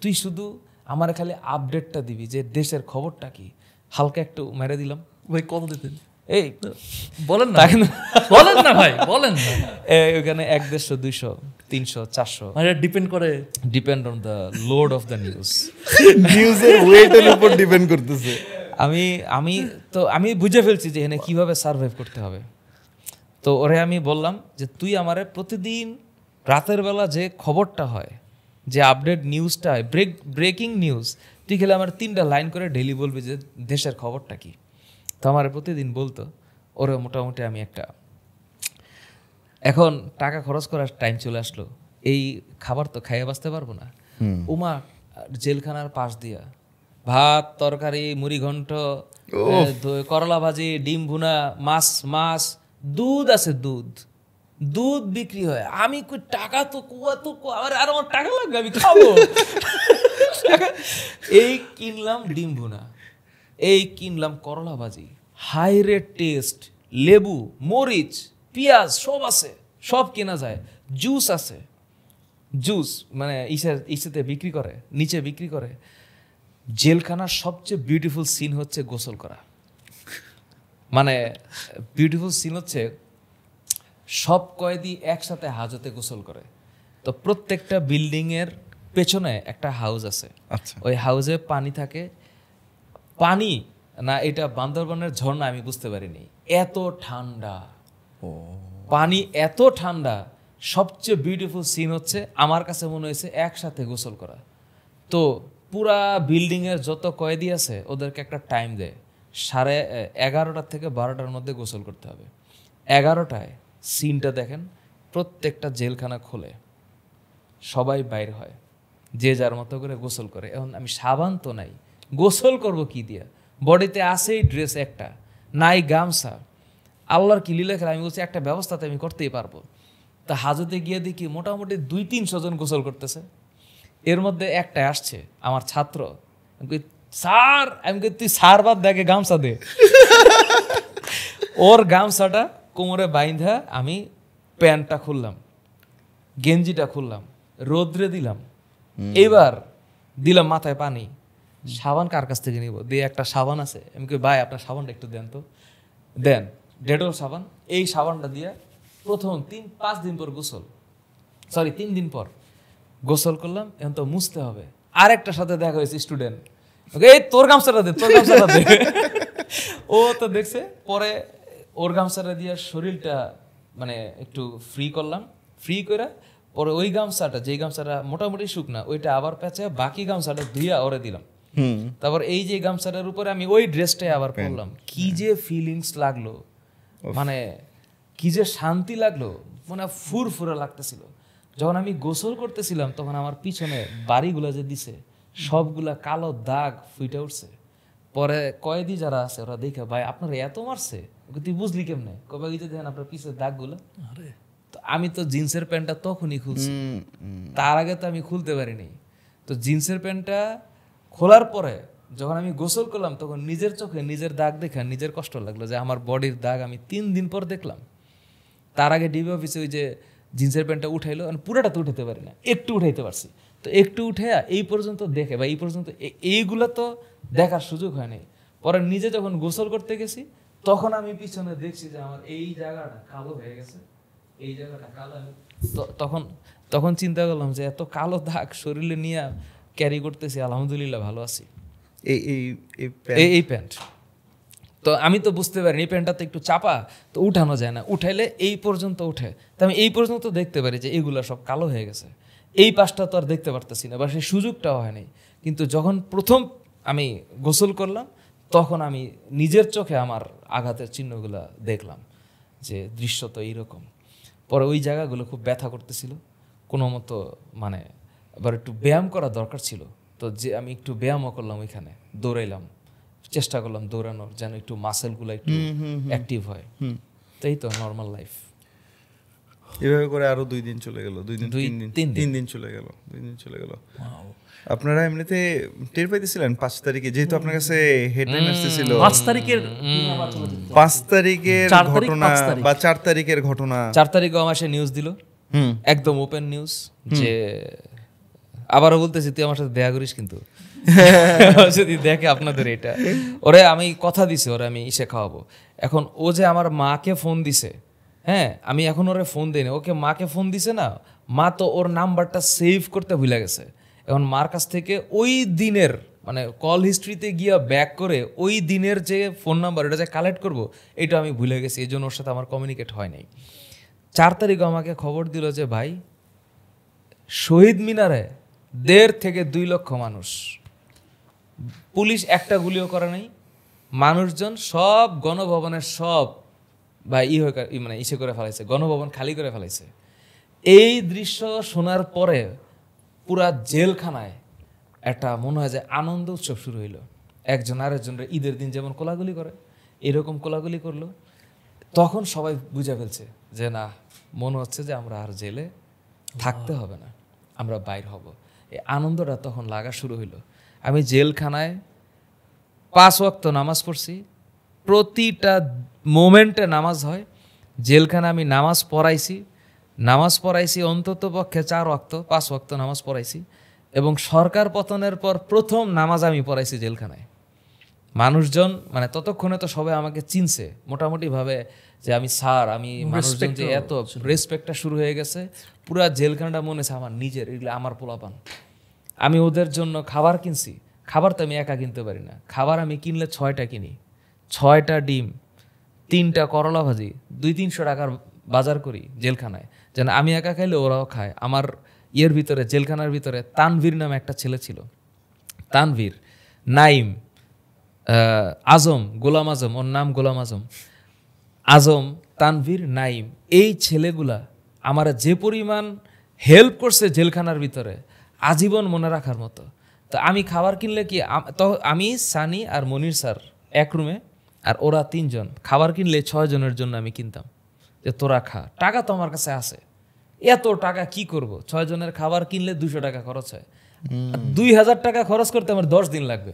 তুই শুধু আমার খালি আপডেটটা দিবি যে দেশের খবরটা কি। হালকা একটু মেরে দিলাম। ভাই কত দিতেন? এই বলেন না, বলেন না ভাই, বলেন না। ওখানে 100, 150, 200, 300, 400 মানে ডিপেন্ড করে, depend on the load of the news. নিউজের ওয়েটের উপর ডিপেন্ড করতেছে। আমি বুঝে ফেলছি যে এখানে কিভাবে সার্ভাইভ করতে হবে। তো ওরে আমি বললাম যে তুই আমারে প্রতিদিন রাতের বেলা যে খবরটা হয়, যে আপডেট নিউজটা হয়, ব্রেকিং নিউজ, তুই খেলে আমার 3টা লাইন করে ডেইলি বলবি যে দেশের খবরটা কি। তো আমার প্রতিদিন বলতো, ওরে মোটামুটি আমি একটা, এখন টাকা খরচ করার টাইম চলে আসলো, এই খাবার তো খাইয়ে বাঁচতে পারবো না। উমা জেলখানার পাশ দিয়া ভাত, তরকারি, মুড়ি ঘন্ট, করলা ভাজি, ডিম ভুনা, মাছ, দুধ আছে, দুধ বিক্রি হয়। আমি কই টাকা তো আর আমার টাকা লাগবে, আমি খাবো। এই কিনলাম ডিম ভুনা, এই কিনলাম করলা ভাজি, হাই রেট টেস্ট, লেবু, মরিচ, পেঁয়াজ সব আছে, সব কেনা যায়। জুস আছে, জুস মানে ইসেতে বিক্রি করে, নিচে বিক্রি করে। জেলখানার সবচেয়ে বিউটিফুল সিন হচ্ছে গোসল করা। মানে বিউটিফুল সিন হচ্ছে সব কয়েদি একসাথে হাজতে গোসল করে। তো প্রত্যেকটা বিল্ডিংয়ের পেছনে একটা হাউস আছে, ওই হাউসে পানি থাকে। পানি না এটা বান্দরবানের ঝর্ণা, আমি বুঝতে পারিনি, এত ঠান্ডা পানি, এত ঠান্ডা। সবচেয়ে বিউটিফুল সিন হচ্ছে আমার কাছে মনে হয়েছে একসাথে গোসল করা। তো পুরা বিল্ডিংয়ের যত কয়েদি আছে ওদেরকে একটা টাইম দেয়, 11:30 থেকে 12টার মধ্যে গোসল করতে হবে। 11টায় সিনটা দেখেন, প্রত্যেকটা জেলখানা খোলে, সবাই বাইর হয়, যে যার মতো করে গোসল করে। এখন আমি সাবান তো নাই, গোসল করব কি দিয়া, বডিতে আসেই ড্রেস একটা, নাই গামছা। আল্লাহর কি লীলা খেলা, আমি বলছি একটা ব্যবস্থাতে আমি করতেই পারবো। তা হাজতে গিয়ে দেখি মোটামুটি 200-300 জন গোসল করতেছে। এর মধ্যে একটা আসছে আমার ছাত্র, স্যার, আমি তুই স্যার বাদ দেখে গামছা দে। ওর গামছাটা কোমরে বাইন্ধা আমি প্যান্টটা খুললাম, গেঞ্জিটা খুললাম, রোদ্রে দিলাম, এবার দিলাম মাথায় পানি। সাবান কার কাছ থেকে নিব? দিয়ে একটা সাবান আছে, আমি কই ভাই আপনার সাবানটা একটু দেন তো। দেন, ডেটল সাবান। এই সাবানটা দিয়ে প্রথম 3-5 দিন পর গোসল, 3 দিন পর গোসল করলাম। এখন তো মুছতে হবে। আরেকটার সাথে দেখা হয়েছে স্টুডেন্ট, এই তোর গামছাটা দে, তোর গামছাটা দে। ও তো দেখছে, পরে ওর গামছাটা দিয়ে শরীরটা মানে একটু ফ্রি করলাম, ফ্রি করে পরে ওই গামছাটা, যেই গামছাটা মোটামুটি শুকনা, ওইটা আবার পেঁচে বাকি গামছাটা ধুইয়া ওরে দিলাম। তারপর এই যে গামছাটার উপরে আমি ওই ড্রেসটাই আবার পরলাম। কি যে ফিলিংস লাগলো, মানে কি যে শান্তি লাগলো, মানে ফুরফুরা লাগতেছিল। যখন আমি গোসল করতেছিলাম তখন আমার পিছনে বাড়িগুলা যে দিছে সবগুলা কালো দাগ ফুটে উঠছে। পরে কয়েদি যারা আছে ওরা দেখে, ভাই আপনারা এত মারছে, তুই বুঝলি কেমনে? কবে গিয়ে দেখেন আপনার পিছের দাগগুলো। তো আমি তো জিন্সের প্যান্টটা তখনই খুলছি, তার আগে তো আমি খুলতে পারিনি। তো জিন্সের প্যান্টটা খোলার পরে যখন আমি গোসল করলাম তখন নিজের চোখে নিজের দাগ দেখে নিজের কষ্ট লাগলো যে আমার বডির দাগ আমি 3 দিন পর দেখলাম। তার আগে ডিবি অফিসে ওই যে জিন্সের প্যান্টটা উঠাইলো, পুরোটা তো উঠাতে পারি না, একটু উঠাইতে পারছি। তো একটু উঠে এই পর্যন্ত দেখে বা এই পর্যন্ত এইগুলো তো দেখার সুযোগ হয় নাই। পরে নিজে যখন গোসল করতে গেছি তখন আমি পিছনে দেখছি যে আমার এই জায়গাটা কালো হয়ে গেছে, এই জায়গাটা কালো। তখন চিন্তা করলাম যে এত কালো দাগ শরীরে নিয়ে ক্যারি করতেছি, আলহামদুলিল্লাহ ভালো আছি। এই এই এই এই প্যান্ট। তো আমি তো বুঝতে পারিনি এই প্যান্টটা তো একটু চাপা, তো উঠানো যায় না, উঠাইলে এই পর্যন্ত উঠে, তো আমি এই পর্যন্ত দেখতে পারি যে এইগুলো সব কালো হয়ে গেছে, এই পাশটা তো আর দেখতে পারতেছি না, বা সেই সুযোগটাও হয়নি। কিন্তু যখন প্রথম আমি গোসল করলাম তখন আমি নিজের চোখে আমার আঘাতের চিহ্নগুলো দেখলাম যে দৃশ্য তো এইরকম। পরে ওই জায়গাগুলো খুব ব্যথা করতেছিল, কোনো মতো মানে আবার একটু ব্যায়াম করা দরকার ছিল, তো যে আমি একটু ব্যায়ামও করলাম, ওইখানে দৌড়াইলাম, চেষ্টা করলাম দৌড়ানোর, যেন একটু মাসেলগুলো একটু অ্যাক্টিভ হয়। তো এই তো নর্মাল লাইফ। এভাবে করে আরো 2 দিন চলে গেল, 2 দিন 3 দিন চলে গেল, 2 দিন চলে গেল। আপনারা এমনিতে টের পাইতেছিলেন 5 তারিখে, যেহেতু আপনার কাছে হেডলাইন আসতেছিল 5 তারিখের 5 তারিখের 4 তারিখ, ঘটনা 5 তারিখ। বা 4 তারিখের ঘটনা। 4 তারিখে আমার সে নিউজ দিল, একদম ওপেন নিউজ, যে আবারও বলতেছি তুই আমার সাথে দেখা করিস কিন্তু যদি দেখে আপনাদের এটা, ওরে আমি কথা দিছি ওরে আমি ইসে খাওয়াবো। এখন ও যে আমার মাকে ফোন দিছে, হ্যাঁ আমি এখন ওরে ফোন দিই না, ওকে মাকে ফোন দিছে না, মা তো ওর নাম্বারটা সেভ করতে ভুলে গেছে। এখন মার কাছ থেকে ওই দিনের মানে কল হিস্ট্রিতে গিয়া ব্যাক করে ওই দিনের যে ফোন নাম্বার ওটা যে কালেক্ট করবো এটা আমি ভুলে গেছি, এই জন্য ওর সাথে আমার কমিউনিকেট হয় নাই। 4 তারিখে আমাকে খবর দিল যে ভাই শহীদ মিনারে 1.5 থেকে 2 লক্ষ মানুষ, পুলিশ একটা গুলিও করে নাই, মানুষজন সব গণভবনের সব বা মানে ইসে করে ফেলাইছে, গণভবন খালি করে ফেলাইছে। এই দৃশ্য শোনার পরে পুরা জেলখানায় একটা মনে হয় যে আনন্দ উৎসব শুরু হইলো। একজন আরেকজনের ঈদের দিন যেমন কোলাগুলি করে এরকম কোলাগুলি করলো। তখন সবাই বুঝে ফেলছে যে না, মনে হচ্ছে যে আমরা আর জেলে থাকতে হবে না, আমরা বাইর হব। এই আনন্দটা তখন লাগা শুরু হইলো। আমি জেলখানায় 5 ওয়াক্ত নামাজ পড়ছি, প্রতিটা মোমেন্টে নামাজ হয়। জেলখানে আমি নামাজ পড়াইছি অন্তত পক্ষে 4 ওয়াক্ত, 5 ওয়াক্ত নামাজ পড়াইছি। এবং সরকার পতনের পর প্রথম নামাজ আমি পড়াইছি জেলখানায়। মানুষজন মানে ততক্ষণে তো সবাই আমাকে চিনছে মোটামুটি ভাবে যে আমি স্যার, আমি মানুষজন যে এত রেসপেক্টটা শুরু হয়ে গেছে, পুরা জেলখানাটা মনে হচ্ছে আমার নিজের, এগুলো আমার পোলাপান। আমি ওদের জন্য খাবার কিনছি, খাবার তো আমি একা কিনতে পারি না, খাবার আমি কিনলে 6টা কিনি, 6টা ডিম, 3টা করলা ভাজি, 200-300 টাকার বাজার করি জেলখানায়, যেন আমি একা খাইলে ওরাও খায়। আমার ভিতরে জেলখানার ভিতরে তানভীর নামে একটা ছেলে ছিল, তানভীর, নাইম, আজম, গোলাম আজম, ওর নাম গোলাম আজম, আজম, তানভীর, নাইম, এই ছেলেগুলা আমার যে পরিমাণ হেল্প করছে জেলখানার ভিতরে আজীবন মনে রাখার মতো। তো আমি খাবার কিনলে কি, তো আমি সানি আর মনির স্যার এক রুমে, আর ওরা 3 জন, খাবার কিনলে 6 জনের জন্য আমি কিনতাম যে তোরা খা, টাকা তো আমার কাছে আছে, এত টাকা কি করব, 6 জনের খাবার কিনলে 200 টাকা খরচ হয়, 2000 টাকা খরচ করতে আমার 10 দিন লাগবে।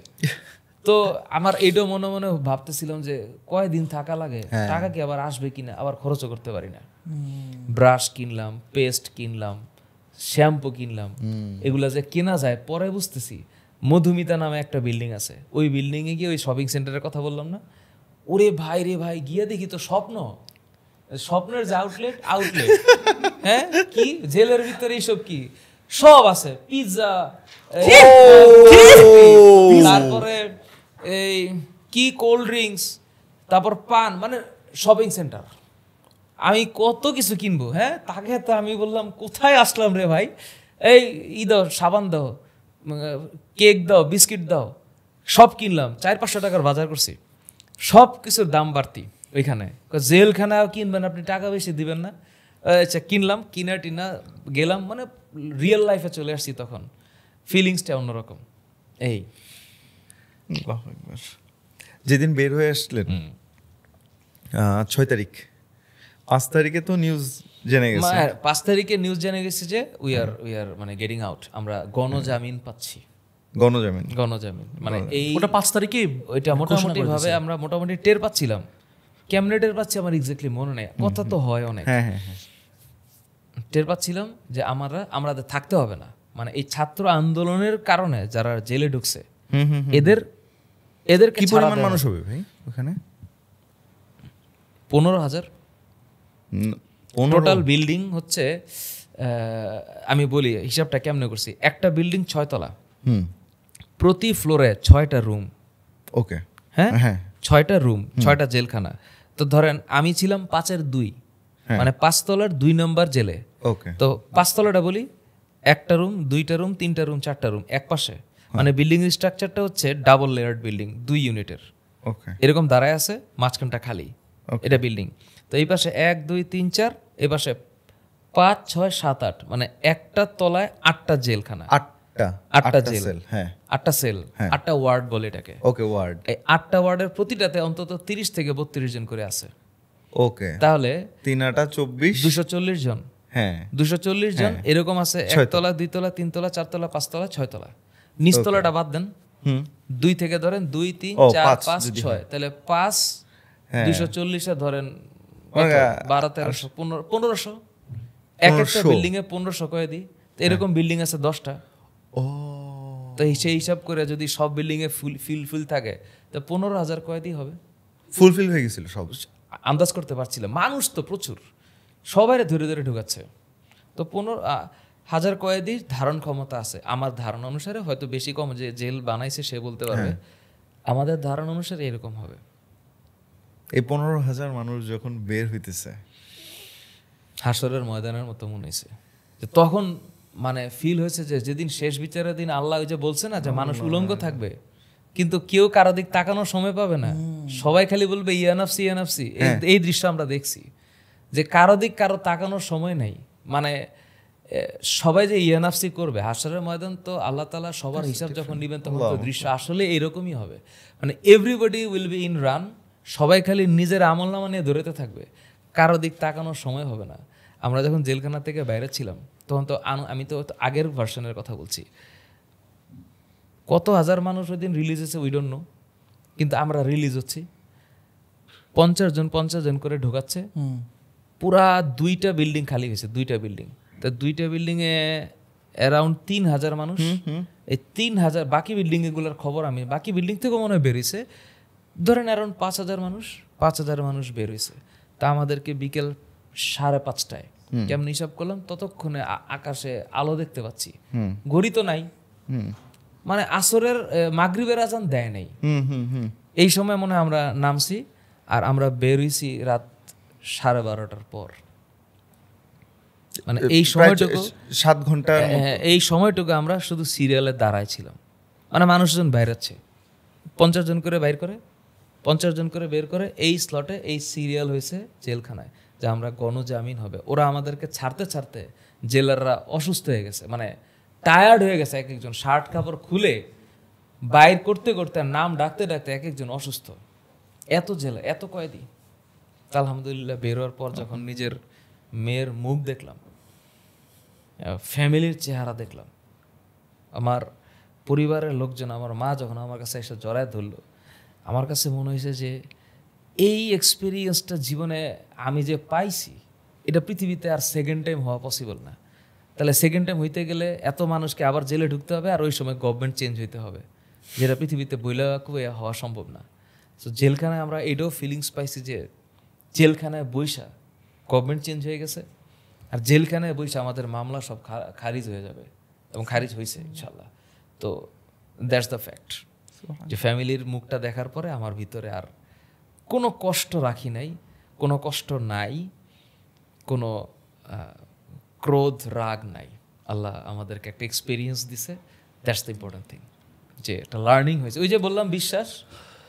তো আমার এইটাও মনে মনে ভাবতেছিলাম যে কয়দিন থাকা লাগে, টাকা কি আবার আসবে কিনা, আবার খরচও করতে পারি না। ব্রাশ কিনলাম, পেস্ট কিনলাম, শ্যাম্পু কিনলাম, এগুলা যে কেনা যায় পরে বুঝতেছি। মধুমিতা নামে একটা বিল্ডিং আছে, ওই বিল্ডিংয়ে গিয়ে ওই শপিং সেন্টারের কথা বললাম না, ওরে ভাই রে ভাই, গিয়ে দেখি তো স্বপ্নের যে আউটলেট, হ্যাঁ কি জেলের ভিতরে এইসব কি সব আছে, পিৎজা, তারপরে এই কি কোল্ড ড্রিঙ্কস, তারপর পান, মানে শপিং সেন্টার। আমি কত কিছু কিনবো, হ্যাঁ তাকে তো আমি বললাম কোথায় আসলাম রে ভাই, এই দাও, সাবান দাও, কেক দাও, বিস্কিট দাও, সব কিনলাম। 400-500 টাকার বাজার করছি, সব কিছুর দাম বাড়তি ওইখানে। জেলখানাও কিনবেন আপনি, টাকা বেশি দিবেন না। আচ্ছা কিনলাম, টিনা গেলাম, মানে রিয়েল লাইফে চলে আসছি তখন, ফিলিংসটা অন্যরকম। এই যেদিন বের হয়ে আসলেন 6 তারিখ, 5 তারিখে তো নিউজ জেনে গেছে, 5 তারিখে নিউজ জেনে গেছে যে উই আর মানে গেটিং আউট, আমরা গণজামিন পাচ্ছি। গণজামিন মানে এই ওটা 5 তারিখে, ওইটা মোটামুটি ভাবে আমরা মোটামুটি টের পাচ্ছিলাম। কেমনে টের পাচ্ছি আমার এক্স্যাক্টলি মনে নেই, কথা তো হয় অনেক। টের পাচ্ছিলাম যে আমাদের থাকতে হবে না, মানে এই ছাত্র আন্দোলনের কারণে যারা জেলে ঢুকছে এদেরকে কি পরিমাণ মানুষ হবে ভাই ওখানে? 15,000 টোটাল বিল্ডিং হচ্ছে। আমি বলি হিসাবটা কেমনে করছি, একটা বিল্ডিং 6 তলা, প্রতি ফ্লোরে 6টা রুম, ওকে হ্যাঁ হ্যাঁ 6টা রুম, 6টা জেলখানা। তো ধরেন আমি ছিলাম 5-এর 2, মানে 5 তলার 2 নম্বর জেলে। ওকে তো 5 তলাটা বলি, 1টা রুম, 2টা রুম, 3টা রুম, 4টা রুম এক পাশে, মানে বিল্ডিং স্ট্রাকচারটা হচ্ছে ডাবল লেয়ার্ড বিল্ডিং, 2 ইউনিটের ওকে এরকম দাঁড়ায় আছে, মাঝখানটা খালি, এটা বিল্ডিং। তো এই পাশে 1 2 3 4, এই পাশে 5 6 7 8, মানে একটা তলায় 8টা জেলখানা, 8টা জেল, হ্যাঁ 8টা সেল, 8টা ওয়ার্ড বলে এটাকে। ওকে ওয়ার্ড এই 8টা ওয়ার্ডের প্রতিটাতে অন্তত 30 থেকে 32 জন করে আছে। ওকে তাহলে 3 8 24 240 জন, হ্যাঁ 240 জন এরকম আছে, 1 তলা 2 তলা 3 তলা 4 তলা 5 তলা 6 তলা। নিচতলাটা বাদ দেন, 2 থেকে ধরেন 2 3 4 5 6, তাহলে 5 240 এ ধরেন 12 1300 1500, এক একটা বিল্ডিং এ 1500 করে দিই, তো এরকম বিল্ডিং আছে 10টা। ও তো সেই হিসাব করে যদি সব বিল্ডিং এ ফুল থাকে, তো 15,000 কয়েদি হবে। ফুলফিল হয়ে গেছিল সব, আন্দাজ করতে পারছিলাম, মানুষ তো প্রচুর, সবাই ধরে ধরে ঢুকাচ্ছে। তো 15,000 কয়েদির ধারণ ক্ষমতা আছে আমার ধারণা অনুসারে, হয়তো বেশি কম, যে জেল বানাইছে সে বলতে পারবে, আমাদের ধারণা অনুসারে এরকম হবে। এই 15,000 মানুষ যখন বের হইতেছে, হাসরের ময়দানের মতো মনে হয়েছে। তখন মানে ফিল হয়েছে যে যেদিন শেষ বিচারের দিন আল্লাহ ওই যে বলছে না যে মানুষ উলঙ্গ থাকবে, কিন্তু কেউ কারো দিক তাকানোর সময় পাবে না, সবাই খালি বলবে ইয়ানাফসি ইয়ানাফসি। এই দৃশ্য আমরা দেখছি যে কারো দিক কারো তাকানোর সময় নেই, মানে সবাই যে ইয়ানাফসি করবে। হাসরের ময়দান তো আল্লাহ তাআলা সবার হিসাব যখন নেবেন তখন তো দৃশ্য আসলে এরকমই হবে, মানে everybody will be in run, সবাই খালি নিজের আমলনামা নিয়ে দৌড়াতে থাকবে, কারো দিক তাকানোর সময় হবে না। আমরা যখন জেলখানা থেকে বাইরে ছিলাম তখন তো আমি তো আগের ভার্সনের কথা বলছি, কত হাজার মানুষ ওই দিন রিলিজ হয়েছে উই ডোন্ট নো, কিন্তু আমরা রিলিজ হচ্ছি 50 জন করে ঢোকাচ্ছে, পুরা 2টা বিল্ডিং খালি হয়েছে, 2টা বিল্ডিং। তো 2টা বিল্ডিংয়ে অ্যারাউন্ড 3,000 মানুষ। এই 3,000 বাকি বিল্ডিং এগুলোর খবর আমি, বাকি বিল্ডিং থেকেও মনে হয় বেরিয়েছে, ধরেন অ্যারাউন্ড 5,000 মানুষ বের হয়েছে। তা আমাদেরকে বিকেল 5:30টায় কেমন হিসাব করলাম, ততক্ষণে আকাশে আলো দেখতে পাচ্ছি, ঘড়ি তো নাই, মানে আসরের মাগরিবের আজান দেয় নাই, এই সময় মনে হয় আমরা নামছি, আর আমরা বের হইছি রাত 12:30টার পর। মানে এই সময়টুকু 7 ঘন্টা, এই সময়টুকু আমরা শুধু সিরিয়ালে দাঁড়ায় ছিলাম, মানে মানুষজন বাইরেছে 50 জন করে বাইর করে, 50 জন করে বের করে, এই স্লটে এই সিরিয়াল হয়েছে জেলখানায় যে আমরা গণজামিন হবে। ওরা আমাদেরকে ছাড়তে ছাড়তে জেলাররা অসুস্থ হয়ে গেছে, মানে টায়ার্ড হয়ে গেছে, এক একজন শার্ট কাপড় খুলে বাইর করতে করতে, নাম ডাকতে ডাকতে এক একজন অসুস্থ, এত জেলা এত কয়েদি। আলহামদুলিল্লাহ বের হওয়ার পর যখন নিজের মেয়ের মুখ দেখলাম, ফ্যামিলির চেহারা দেখলাম, আমার পরিবারের লোকজন, আমার মা যখন আমার কাছে এসে জড়ায় ধরলো, আমার কাছে মনে হয়েছে যে এই এক্সপিরিয়েন্সটা জীবনে আমি যে পাইছি, এটা পৃথিবীতে আর সেকেন্ড টাইম হওয়া পসিবল না। তাহলে সেকেন্ড টাইম হইতে গেলে এত মানুষকে আবার জেলে ঢুকতে হবে, আর ওই সময় গভর্নমেন্ট চেঞ্জ হইতে হবে, যেটা পৃথিবীতে বইলা হওয়া সম্ভব না। সো জেলখানায় আমরা এটাও ফিলিংস পাইছি যে জেলখানায় বইসা গভর্নমেন্ট চেঞ্জ হয়ে গেছে, আর জেলখানায় বইসা আমাদের মামলা সব খারিজ হয়ে যাবে, এবং খারিজ হয়েছে ইনশাল্লাহ। তো দ্যাটস দ্য ফ্যাক্ট, যে ফ্যামিলির মুখটা দেখার পরে আমার ভিতরে আর কোনো কষ্ট রাখি নাই, কোনো কষ্ট নাই, কোনো ক্রোধ রাগ নাই। আল্লাহ আমাদেরকে একটা এক্সপিরিয়েন্স দিছে, দ্যাটস দ্য ইম্পর্টেন্ট থিং, যে একটা লার্নিং হয়েছে। ওই যে বললাম বিশ্বাস,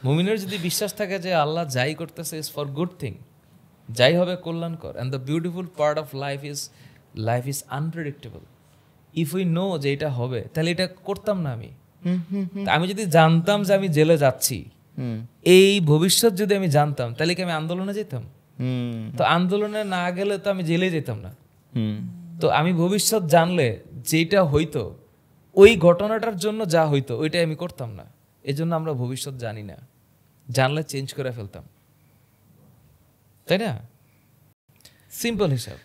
মুমিনের যদি বিশ্বাস থাকে যে আল্লাহ যাই করতেছে ইজ ফর গুড থিং, যাই হবে কল্যাণকর। And the beautiful part of life is unpredictable. If we know যে এটা হবে, তাহলে এটা করতাম না আমি। আমি যদি জানতাম যে আমি জেলে যাচ্ছি, এই ভবিষ্যৎ যদি আমি জানতাম, তাহলে কি আমি আন্দোলনে যেতাম? তো আন্দোলনে না গেলে তো আমি জেলে যেতাম না। তো আমি ভবিষ্যৎ জানলে যেটা হইতো, ওই ঘটনাটার জন্য যা হইতো ওইটাই আমি করতাম না। এজন্য আমরা ভবিষ্যৎ জানি না, জানলে চেঞ্জ করে ফেলতাম, তাই না? সিম্পল হিসাব।